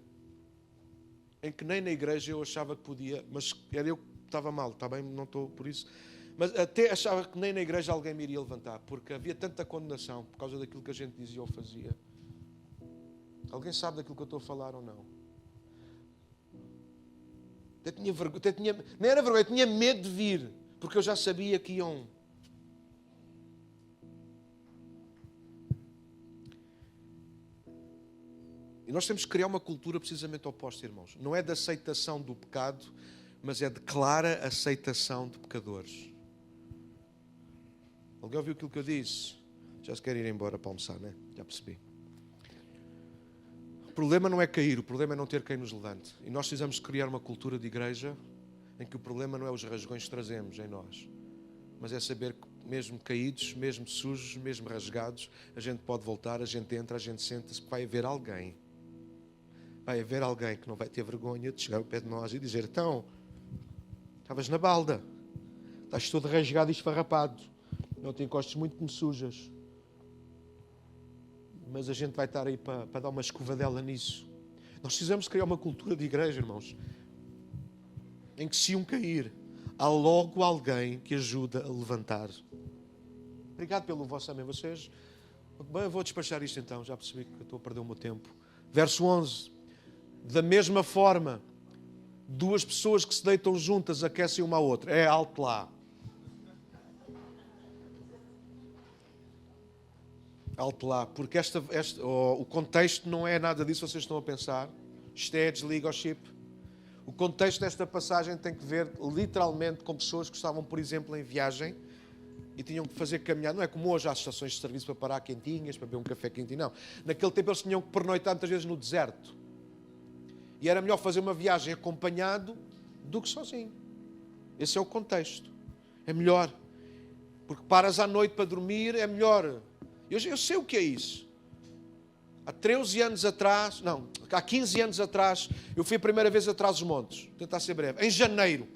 Speaker 1: em que nem na igreja eu achava que podia, mas era eu que estava mal, está bem? Não estou por isso. Mas até achava que nem na igreja alguém me iria levantar, porque havia tanta condenação por causa daquilo que a gente dizia ou fazia. Alguém sabe daquilo que eu estou a falar ou não? Nem era vergonha, eu tinha medo de vir, porque eu já sabia que iam. E nós temos que criar uma cultura precisamente oposta, irmãos. Não é de aceitação do pecado, mas é de clara aceitação de pecadores. Alguém ouviu aquilo que eu disse? Já se quer ir embora para almoçar, não é? Já percebi. O problema não é cair, o problema é não ter quem nos levante. E nós precisamos criar uma cultura de igreja em que o problema não é os rasgões que trazemos em nós, mas é saber que mesmo caídos, mesmo sujos, mesmo rasgados, a gente pode voltar, a gente entra, a gente senta-se, vai haver alguém. Vai haver alguém que não vai ter vergonha de chegar ao pé de nós e dizer: então, estavas na balda, estás todo rasgado e esfarrapado, não te encostes muito que me sujas. Mas a gente vai estar aí para dar uma escovadela nisso. Nós precisamos criar uma cultura de igreja, irmãos, em que se um cair, há logo alguém que ajuda a levantar. Obrigado pelo vosso amém. Vocês... Bem, eu vou despachar isto então, já percebi que eu estou a perder o meu tempo. Verso 11. Da mesma forma, duas pessoas que se deitam juntas aquecem uma à outra. É alto lá. Alto lá, porque o contexto não é nada disso, vocês estão a pensar. Isto é desliga o chip. O contexto desta passagem tem que ver literalmente com pessoas que estavam, por exemplo, em viagem e tinham que fazer caminhar. Não é como hoje há estações de serviço para parar quentinhas, para beber um café quentinho, não. Naquele tempo eles tinham que pernoitar tantas vezes no deserto. E era melhor fazer uma viagem acompanhado do que sozinho. Esse é o contexto. É melhor. Porque paras à noite para dormir, é melhor. Eu sei o que é isso. Há 13 anos atrás, não, há 15 anos atrás, eu fui a primeira vez a Trás-os-Montes. Vou tentar ser breve. Em janeiro,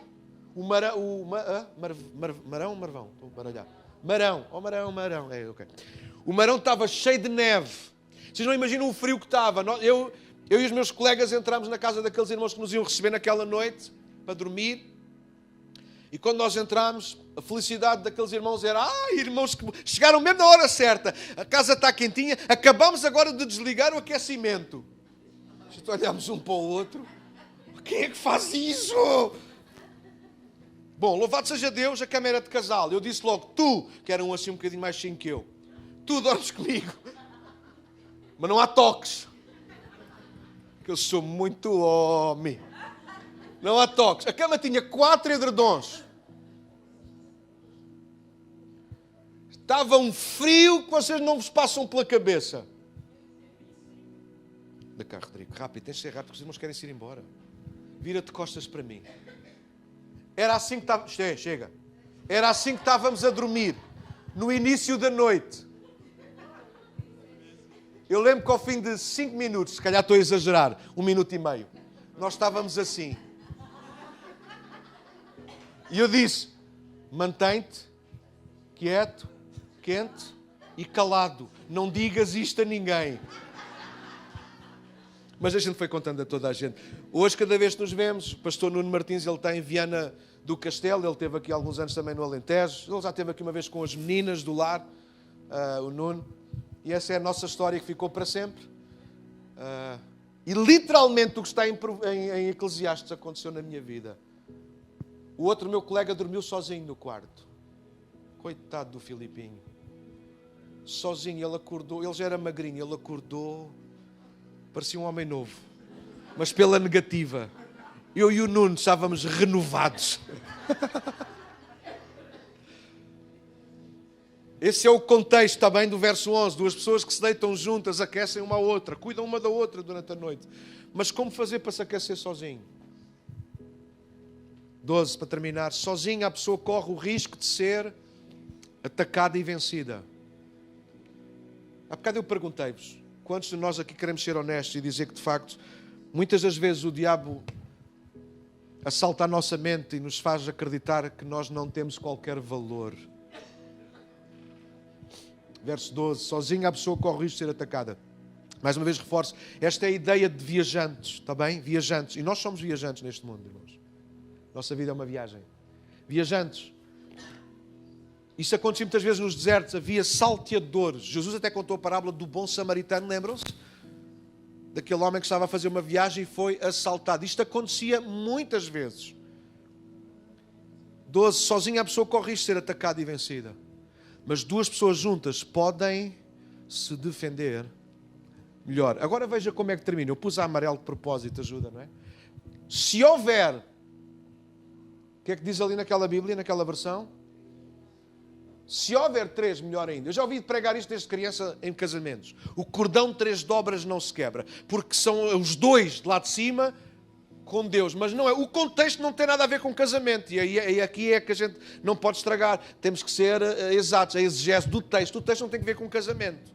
Speaker 1: Marão. É, ok. O Marão estava cheio de neve. Vocês não imaginam o frio que estava. Eu e os meus colegas entramos na casa daqueles irmãos que nos iam receber naquela noite para dormir. E quando nós entramos, a felicidade daqueles irmãos era: irmãos que chegaram mesmo na hora certa. A casa está quentinha, acabamos agora de desligar o aquecimento. Olhámos um para o outro. Quem é que faz isso? Bom, louvado seja Deus, a cama era de casal. Eu disse logo: tu, que era um assim um bocadinho mais fino que eu, tu dormes comigo. Mas não há toques. Que eu sou muito homem. Não há toques. A cama tinha 4 edredons. Estava um frio que vocês não vos passam pela cabeça. Da cá, Rodrigo, rápido, tens de ser rápido, porque os irmãos querem se ir embora. Vira-te costas para mim. Era assim que estávamos... Chega. Era assim que estávamos a dormir. No início da noite. Eu lembro que ao fim de 5 minutos, se calhar estou a exagerar, 1 minuto e meio, nós estávamos assim. E eu disse: mantém-te quieto, quente e calado. Não digas isto a ninguém. Mas a gente foi contando a toda a gente. Hoje, cada vez que nos vemos, o pastor Nuno Martins, ele está em Viana do Castelo, ele esteve aqui há alguns anos também no Alentejo, ele já esteve aqui uma vez com as meninas do lar, o Nuno, e essa é a nossa história que ficou para sempre. E literalmente o que está em Eclesiastes aconteceu na minha vida. O outro meu colega dormiu sozinho no quarto. Coitado do Filipinho. Sozinho, ele acordou, ele já era magrinho, ele acordou, parecia um homem novo, mas pela negativa. Eu e o Nuno estávamos renovados. Esse é o contexto também do verso 11. 2 pessoas que se deitam juntas, aquecem uma à outra, cuidam uma da outra durante a noite. Mas como fazer para se aquecer sozinho? 12, para terminar. Sozinha a pessoa corre o risco de ser atacada e vencida. Há bocado eu perguntei-vos, quantos de nós aqui queremos ser honestos e dizer que, de facto, muitas das vezes o diabo assalta a nossa mente e nos faz acreditar que nós não temos qualquer valor. Verso 12. Sozinha a pessoa corre o risco de ser atacada. Mais uma vez reforço, esta é a ideia de viajantes, está bem? Viajantes. E nós somos viajantes neste mundo, irmãos. Nossa vida é uma viagem. Viajantes. Isso acontecia muitas vezes nos desertos, havia salteadores. Jesus até contou a parábola do bom samaritano, lembram-se? Daquele homem que estava a fazer uma viagem e foi assaltado. Isto acontecia muitas vezes. 12. Sozinha a pessoa corre risco de ser atacada e vencida. Mas 2 pessoas juntas podem se defender melhor. Agora veja como é que termina. Eu pus a amarelo de propósito, ajuda, não é? Se houver... O que é que diz ali naquela Bíblia, naquela versão? Se houver 3, melhor ainda. Eu já ouvi pregar isto desde criança em casamentos. O cordão de 3 dobras não se quebra. Porque são os 2 de lá de cima com Deus. Mas não é. O contexto não tem nada a ver com casamento. E aqui é que a gente não pode estragar. Temos que ser exatos. A exegese do texto. O texto não tem que ver com casamento.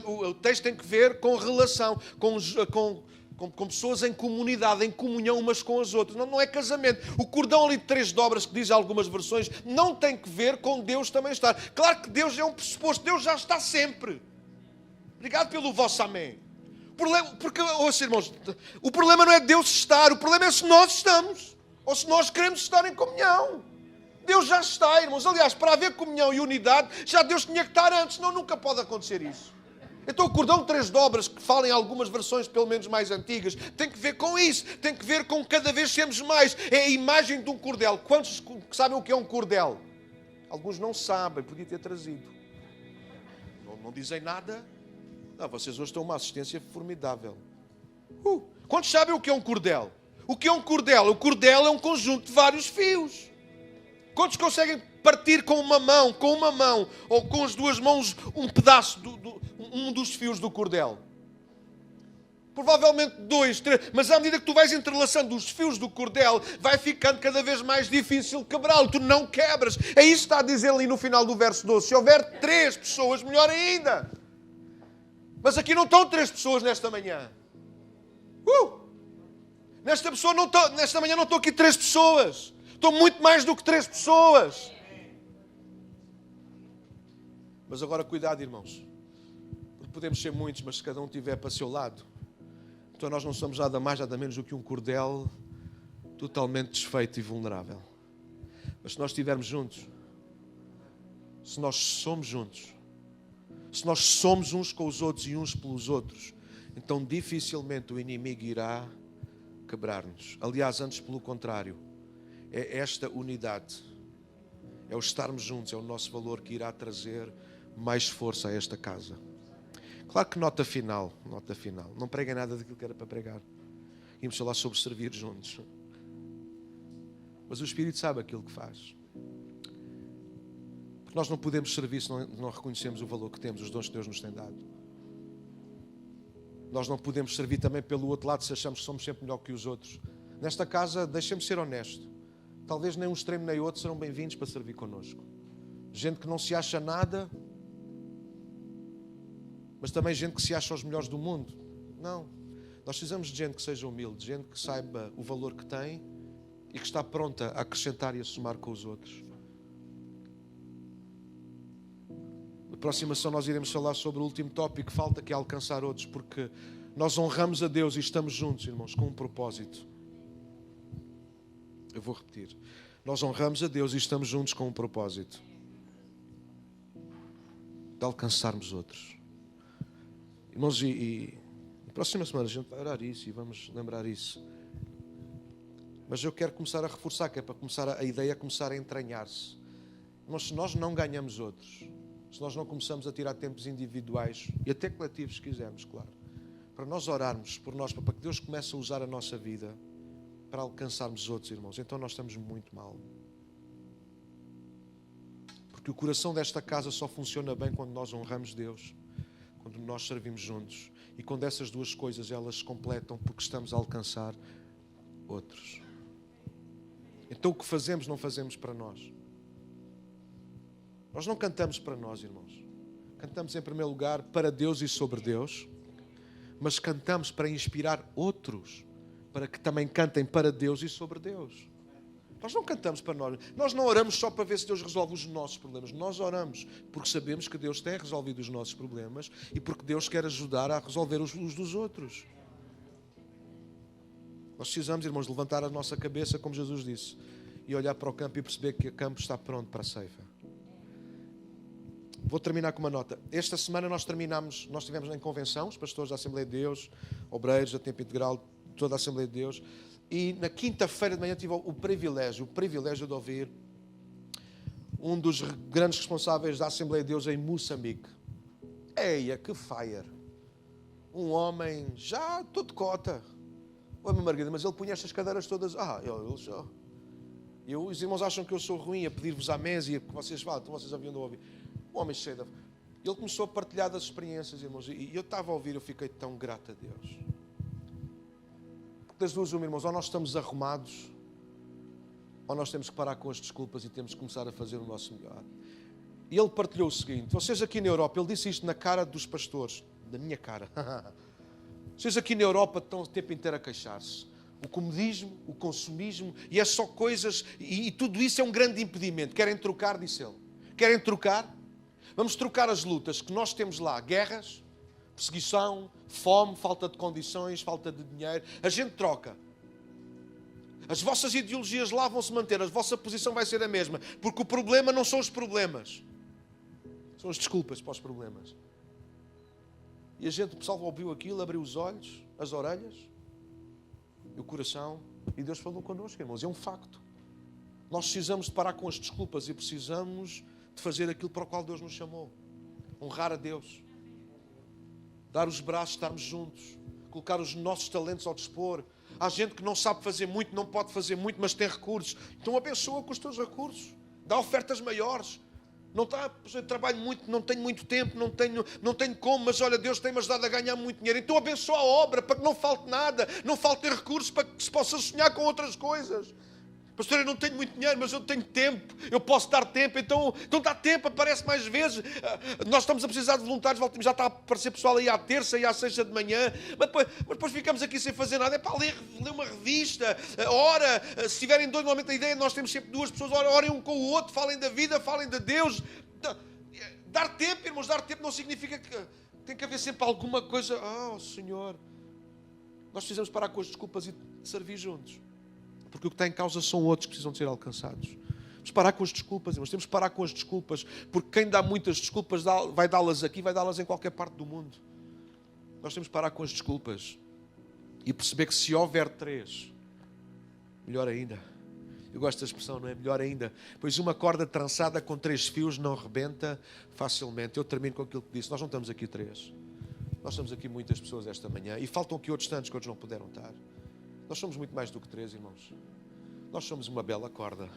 Speaker 1: O texto tem que ver com relação, com pessoas em comunidade, em comunhão umas com as outras. Não é casamento. O cordão ali de 3 dobras, que diz algumas versões, não tem que ver com Deus também estar. Claro que Deus é um pressuposto. Deus já está sempre. Obrigado pelo vosso amém. Porque, ouça, irmãos, o problema não é Deus estar. O problema é se nós estamos. Ou se nós queremos estar em comunhão. Deus já está, irmãos. Aliás, para haver comunhão e unidade, já Deus tinha que estar antes. Senão nunca pode acontecer isso. Então o cordão de 3 dobras, que falam em algumas versões, pelo menos mais antigas, tem que ver com isso. Tem que ver com cada vez sermos mais. É a imagem de um cordel. Quantos sabem o que é um cordel? Alguns não sabem, podia ter trazido. Não dizem nada. Não, vocês hoje estão uma assistência formidável. Quantos sabem o que é um cordel? O que é um cordel? O cordel é um conjunto de vários fios. Quantos conseguem partir com uma mão, ou com as 2 mãos, um pedaço, um dos fios do cordel? Provavelmente 2, 3, mas à medida que tu vais entrelaçando os fios do cordel, vai ficando cada vez mais difícil quebrá-lo. Tu não quebras. É isso que está a dizer ali no final do verso 12. Se houver 3 pessoas, melhor ainda. Mas aqui não estão 3 pessoas nesta manhã. Nesta manhã não estão aqui 3 pessoas. Estão muito mais do que 3 pessoas. Mas agora cuidado, irmãos. podemos ser muitos, mas se cada um estiver para o seu lado, então nós não somos nada mais, nada menos do que um cordel totalmente desfeito e vulnerável. Mas se nós estivermos juntos, se nós somos juntos, se nós somos uns com os outros e uns pelos outros, então dificilmente o inimigo irá quebrar-nos. Aliás, antes pelo contrário, é esta unidade, é o estarmos juntos, é o nosso valor que irá trazer mais força a esta casa. Claro que nota final, não preguem nada daquilo que era para pregar. Íamos falar sobre servir juntos. Mas o Espírito sabe aquilo que faz. Porque nós não podemos servir se não reconhecemos o valor que temos, os dons que Deus nos tem dado. Nós não podemos servir também pelo outro lado se achamos que somos sempre melhor que os outros. Nesta casa, deixem-me ser honesto. Talvez nem um extremo nem outro serão bem-vindos para servir connosco. Gente que não se acha nada, mas também gente que se acha os melhores do mundo. Não. Nós precisamos de gente que seja humilde, gente que saiba o valor que tem e que está pronta a acrescentar e a somar com os outros. Na próxima sessão nós iremos falar sobre o último tópico que falta, que é alcançar outros, porque nós honramos a Deus e estamos juntos, irmãos, com um propósito. Eu vou repetir. Nós honramos a Deus e estamos juntos com um propósito de alcançarmos outros. Irmãos, e na próxima semana a gente vai orar isso e vamos lembrar isso. Mas eu quero começar a reforçar, que é para começar a ideia começar a entranhar-se. Mas se nós não ganhamos outros, se nós não começamos a tirar tempos individuais e até coletivos, se quisermos, claro, para nós orarmos por nós, para que Deus comece a usar a nossa vida para alcançarmos outros, irmãos, então nós estamos muito mal. Porque o coração desta casa só funciona bem quando nós honramos Deus, quando nós servimos juntos e quando essas duas coisas elas se completam, porque estamos a alcançar outros. Então o que fazemos, não fazemos para nós. Nós não cantamos para nós, irmãos. Cantamos em primeiro lugar para Deus e sobre Deus, mas cantamos para inspirar outros, para que também cantem para Deus e sobre Deus. Nós não cantamos para nós. Nós não oramos só para ver se Deus resolve os nossos problemas. Nós oramos porque sabemos que Deus tem resolvido os nossos problemas e porque Deus quer ajudar a resolver os dos outros. Nós precisamos, irmãos, levantar a nossa cabeça, como Jesus disse, e olhar para o campo e perceber que o campo está pronto para a ceifa. Vou terminar com uma nota. Esta semana nós estivemos em convenção, os pastores da Assembleia de Deus, obreiros da Tempo Integral, toda a Assembleia de Deus, e na quinta-feira de manhã tive o privilégio de ouvir um dos grandes responsáveis da Assembleia de Deus em Moçambique. Eia, que fire! Um homem já todo cota. Oi, minha Margarida, mas ele punha estas cadeiras todas. Os irmãos acham que eu sou ruim a pedir-vos amém e que vocês falam, então vocês haviam de ouvir. Um homem cheio de... Ele começou a partilhar das experiências, irmãos, e eu estava a ouvir, eu fiquei tão grato a Deus. Porque das duas, irmãos, ou nós estamos arrumados, ou nós temos que parar com as desculpas e temos que começar a fazer o nosso melhor. E ele partilhou o seguinte: vocês aqui na Europa, ele disse isto na cara dos pastores, da minha cara. Vocês aqui na Europa estão o tempo inteiro a queixar-se. O comodismo, o consumismo, e é só coisas, e tudo isso é um grande impedimento. Querem trocar, disse ele. Querem trocar? Vamos trocar as lutas que nós temos lá. Guerras, perseguição, fome, falta de condições, falta de dinheiro. A gente troca. As vossas ideologias lá vão se manter, a vossa posição vai ser a mesma. Porque o problema não são os problemas. São as desculpas para os problemas. E o pessoal ouviu aquilo, abriu os olhos, as orelhas, e o coração, e Deus falou connosco, irmãos. É um facto. Nós precisamos de parar com as desculpas e precisamos de fazer aquilo para o qual Deus nos chamou. Honrar a Deus. Dar os braços, estarmos juntos. Colocar os nossos talentos ao dispor. Há gente que não sabe fazer muito, não pode fazer muito, mas tem recursos. Então abençoa com os teus recursos. Dá ofertas maiores. Não está, eu trabalho muito, não tenho muito tempo, não tenho como, mas olha, Deus tem-me ajudado a ganhar muito dinheiro. Então abençoa a obra para que não falte nada, não faltem recursos para que se possa sonhar com outras coisas. Pastor, eu não tenho muito dinheiro, mas eu tenho tempo, eu posso dar tempo, então dá tempo, aparece mais vezes. Nós estamos a precisar de voluntários, já está a aparecer pessoal aí à terça e à sexta de manhã, mas depois ficamos aqui sem fazer nada. É para ler uma revista, ora, se tiverem dois, normalmente a ideia, nós temos sempre duas pessoas, orem um com o outro, falem da vida, falem de Deus. Dar tempo, irmãos, dar tempo não significa Tem que haver sempre alguma coisa. Oh, Senhor. Nós precisamos parar com as desculpas e servir juntos. Porque o que está em causa são outros que precisam de ser alcançados. Temos que parar com as desculpas, irmãos. Temos que parar com as desculpas. Porque quem dá muitas desculpas vai dá-las aqui, vai dá-las em qualquer parte do mundo. Nós temos que parar com as desculpas. E perceber que se houver 3, melhor ainda. Eu gosto da expressão, não é? Melhor ainda. Pois uma corda trançada com 3 fios não rebenta facilmente. Eu termino com aquilo que disse. Nós não estamos aqui 3. Nós estamos aqui muitas pessoas esta manhã. E faltam aqui outros tantos que outros não puderam estar. Nós somos muito mais do que 3, irmãos. Nós somos uma bela corda.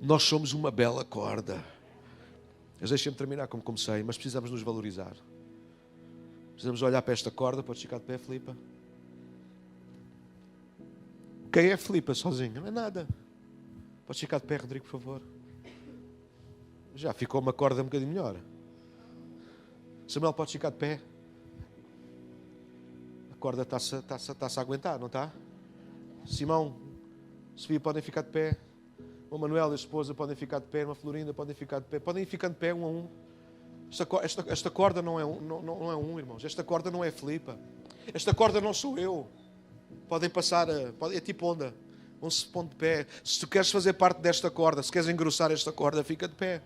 Speaker 1: Nós somos uma bela corda. Mas deixem-me terminar como comecei. Mas precisamos nos valorizar. Precisamos olhar para esta corda. Podes ficar de pé, Filipa? Quem é Filipa sozinha? Não é nada. Podes ficar de pé, Rodrigo, por favor? Já ficou uma corda um bocadinho melhor. Samuel, podes ficar de pé? A corda está-se a aguentar, não está? Simão, Sofia, podem ficar de pé. O Manuel e a esposa podem ficar de pé. Uma Florinda, podem ficar de pé. Podem ir ficando de pé um a um. Esta corda não é um, irmãos. Esta corda não é Filipa. Esta corda não sou eu. Podem passar, é tipo onda. Vão-se pondo de pé. Se tu queres fazer parte desta corda, se queres engrossar esta corda, fica de pé.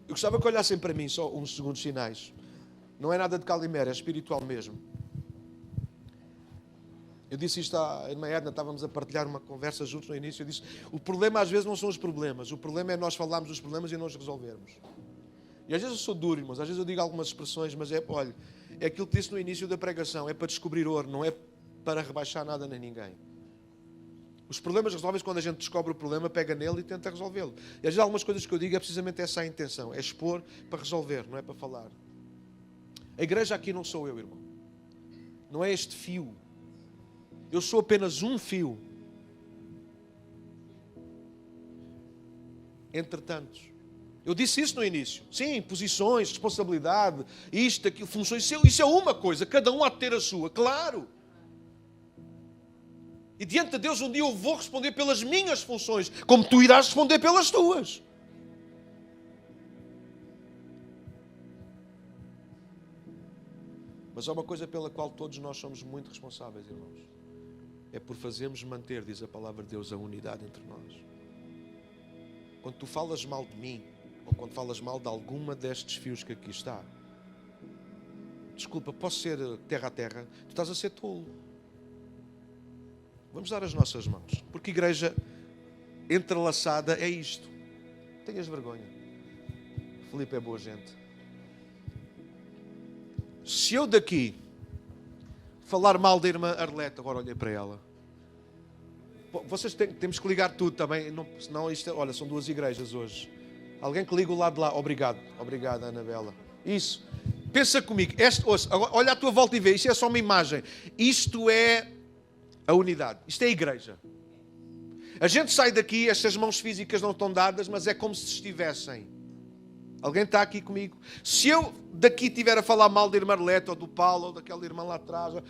Speaker 1: Eu gostava que olhassem para mim só uns segundos finais. Não é nada de calimera, é espiritual mesmo. Eu disse isto à irmã Edna, estávamos a partilhar uma conversa juntos no início. Eu disse, o problema às vezes não são os problemas. O problema é nós falarmos dos problemas e não os resolvermos. E às vezes eu sou duro, irmãos. Às vezes eu digo algumas expressões, mas olha, é aquilo que disse no início da pregação. É para descobrir ouro, não é para rebaixar nada nem ninguém. Os problemas resolvem-se quando a gente descobre o problema, pega nele e tenta resolvê-lo. E às vezes algumas coisas que eu digo é precisamente essa a intenção. É expor para resolver, não é para falar. A igreja aqui não sou eu, irmão. Não é este fio. Eu sou apenas um fio. Entre tantos. Eu disse isso no início. Sim, posições, responsabilidade, isto, aquilo, funções. Isso é uma coisa. Cada um há de ter a sua. Claro. E diante de Deus um dia eu vou responder pelas minhas funções, como tu irás responder pelas tuas. Mas há uma coisa pela qual todos nós somos muito responsáveis, irmãos. É por fazermos manter, diz a palavra de Deus, a unidade entre nós. Quando tu falas mal de mim, ou quando falas mal de alguma destes fios que aqui está, desculpa, posso ser terra a terra, tu estás a ser tolo. Vamos dar as nossas mãos. Porque igreja entrelaçada é isto. Tenhas vergonha. Filipe é boa gente. Se eu daqui falar mal da irmã Arlete, agora olhei para ela. Vocês temos que ligar tudo também. Senão isto, olha, são 2 igrejas hoje. Alguém que liga o lado de lá. Obrigado. Obrigado, Anabela. Isso. Pensa comigo. Olha à tua volta e vê. Isto é só uma imagem. Isto é a unidade. Isto é a igreja. A gente sai daqui, estas mãos físicas não estão dadas, mas é como se estivessem. Alguém está aqui comigo? Se eu daqui estiver a falar mal da irmã Arlete, ou do Paulo, ou daquela irmã lá atrás,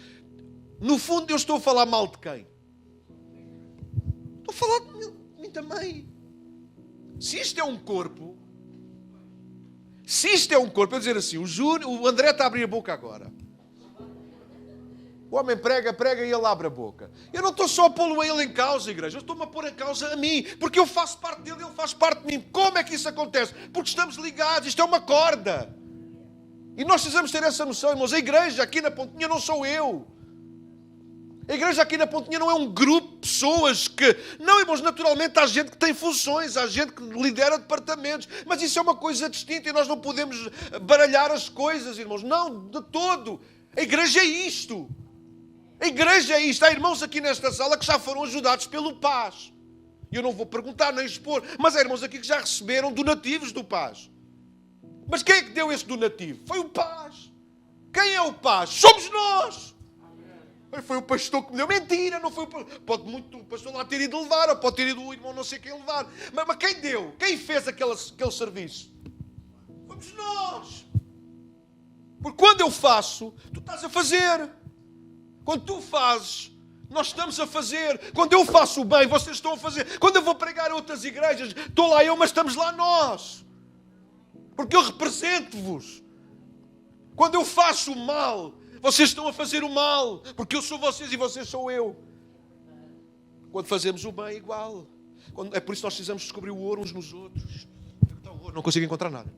Speaker 1: no fundo eu estou a falar mal de quem? Estou a falar de mim também. Se isto é um corpo, eu dizer assim, o André está a abrir a boca agora. O homem prega e ele abre a boca. Eu não estou só a pô-lo a ele em causa, igreja. Eu estou-me a pôr em causa a mim. Porque eu faço parte dele, ele faz parte de mim. Como é que isso acontece? Porque estamos ligados. Isto é uma corda. E nós precisamos ter essa noção, irmãos. A igreja aqui na Pontinha não sou eu. A igreja aqui na Pontinha não é um grupo de pessoas que... Não, irmãos, naturalmente há gente que tem funções, há gente que lidera departamentos. Mas isso é uma coisa distinta e nós não podemos baralhar as coisas, irmãos. Não, de todo. A igreja é isto. A igreja é isto. Há irmãos aqui nesta sala que já foram ajudados pelo Paz. E eu não vou perguntar nem expor, mas há irmãos aqui que já receberam donativos do Paz. Mas quem é que deu esse donativo? Foi o Paz. Quem é o Paz? Somos nós. Foi o pastor que me deu. Mentira, não foi o pastor. Pode muito o pastor lá ter ido levar, ou pode ter ido o irmão não sei quem levar. Mas quem deu? Quem fez aquele serviço? Fomos nós. Porque quando eu faço, tu estás a fazer. Quando tu fazes, nós estamos a fazer. Quando eu faço o bem, vocês estão a fazer. Quando eu vou pregar a outras igrejas, estou lá eu, mas estamos lá nós. Porque eu represento-vos. Quando eu faço o mal, vocês estão a fazer o mal. Porque eu sou vocês e vocês sou eu. Quando fazemos o bem, igual. É por isso que nós precisamos descobrir o ouro uns nos outros. Onde é que está o ouro? Não consigo encontrar nada.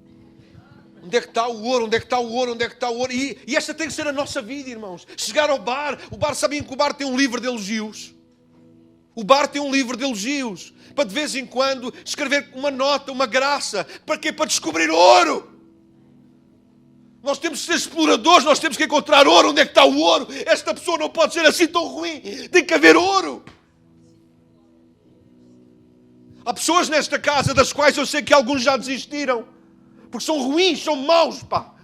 Speaker 1: Onde é que está o ouro? Onde é que está o ouro? Onde é que está o ouro? E esta tem que ser a nossa vida, irmãos. Chegar ao bar. O bar, sabem que o bar tem um livro de elogios? O bar tem um livro de elogios. Para de vez em quando escrever uma nota, uma graça. Para quê? Para descobrir ouro. Nós temos que ser exploradores, nós temos que encontrar ouro. Onde é que está o ouro? Esta pessoa não pode ser assim tão ruim. Tem que haver ouro. Há pessoas nesta casa das quais eu sei que alguns já desistiram. Porque são ruins, são maus, pá.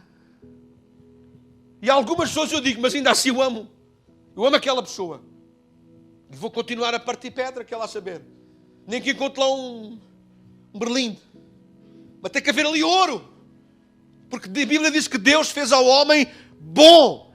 Speaker 1: E algumas pessoas eu digo, mas ainda assim eu amo. Eu amo aquela pessoa. E vou continuar a partir pedra, quer lá saber. Nem que encontre lá um berlinde. Mas tem que haver ali ouro. Porque a Bíblia diz que Deus fez ao homem bom,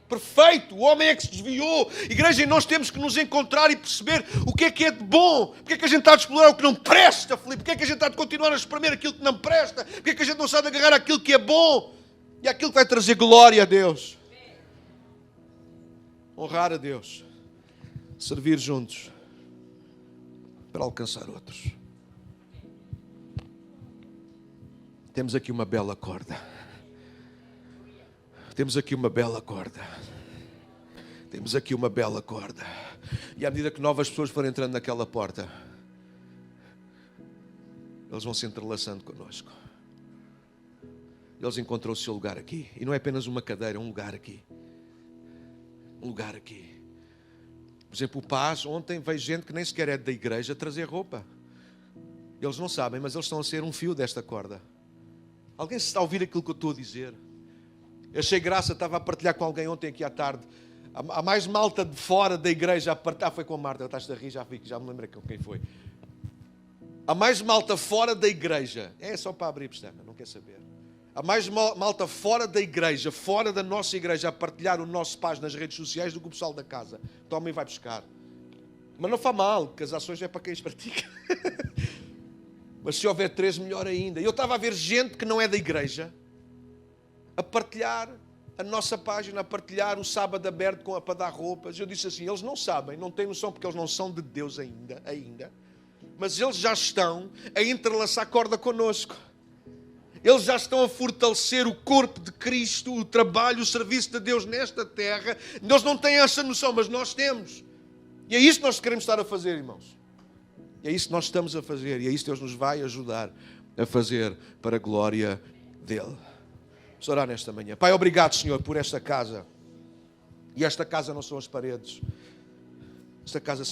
Speaker 1: perfeito. O homem é que se desviou. Igreja, e nós temos que nos encontrar e perceber o que é de bom. Porque é que a gente está a explorar o que não presta, Filipe? Porque é que a gente está a continuar a espremer aquilo que não presta? Porque é que a gente não sabe agarrar aquilo que é bom e aquilo que vai trazer glória a Deus? Honrar a Deus. Servir juntos para alcançar outros. Temos aqui uma bela corda. Temos aqui uma bela corda. Temos aqui uma bela corda. E à medida que novas pessoas forem entrando naquela porta, eles vão se entrelaçando connosco. Eles encontram o seu lugar aqui. E não é apenas uma cadeira, é um lugar aqui. Um lugar aqui. Por exemplo, o Paz, ontem veio gente que nem sequer é da igreja trazer roupa. Eles não sabem, mas eles estão a ser um fio desta corda. Alguém se está a ouvir aquilo que eu estou a dizer? Eu achei graça, estava a partilhar com alguém ontem aqui à tarde. Há mais malta de fora da igreja a partilhar. Foi com a Marta, estás a rir, já me lembrei com quem foi. Há mais malta fora da igreja. É só para abrir pestana, não quer saber. Há mais malta fora da igreja, fora da nossa igreja, a partilhar o nosso Paz nas redes sociais do que o pessoal da casa. Toma e vai buscar. Mas não faz mal, porque as ações é para quem as pratica. Mas se houver 3, melhor ainda. Eu estava a ver gente que não é da igreja a partilhar a nossa página, a partilhar o sábado aberto para dar roupas. Eu disse assim, eles não sabem, não têm noção porque eles não são de Deus ainda. Mas eles já estão a entrelaçar a corda connosco. Eles já estão a fortalecer o corpo de Cristo, o trabalho, o serviço de Deus nesta terra. Eles não têm essa noção, mas nós temos. E é isso que nós queremos estar a fazer, irmãos. E é isso que nós estamos a fazer. E é isso que Deus nos vai ajudar a fazer para a glória dEle. Vamos orar nesta manhã. Pai, obrigado, Senhor, por esta casa. E esta casa não são as paredes. Esta casa são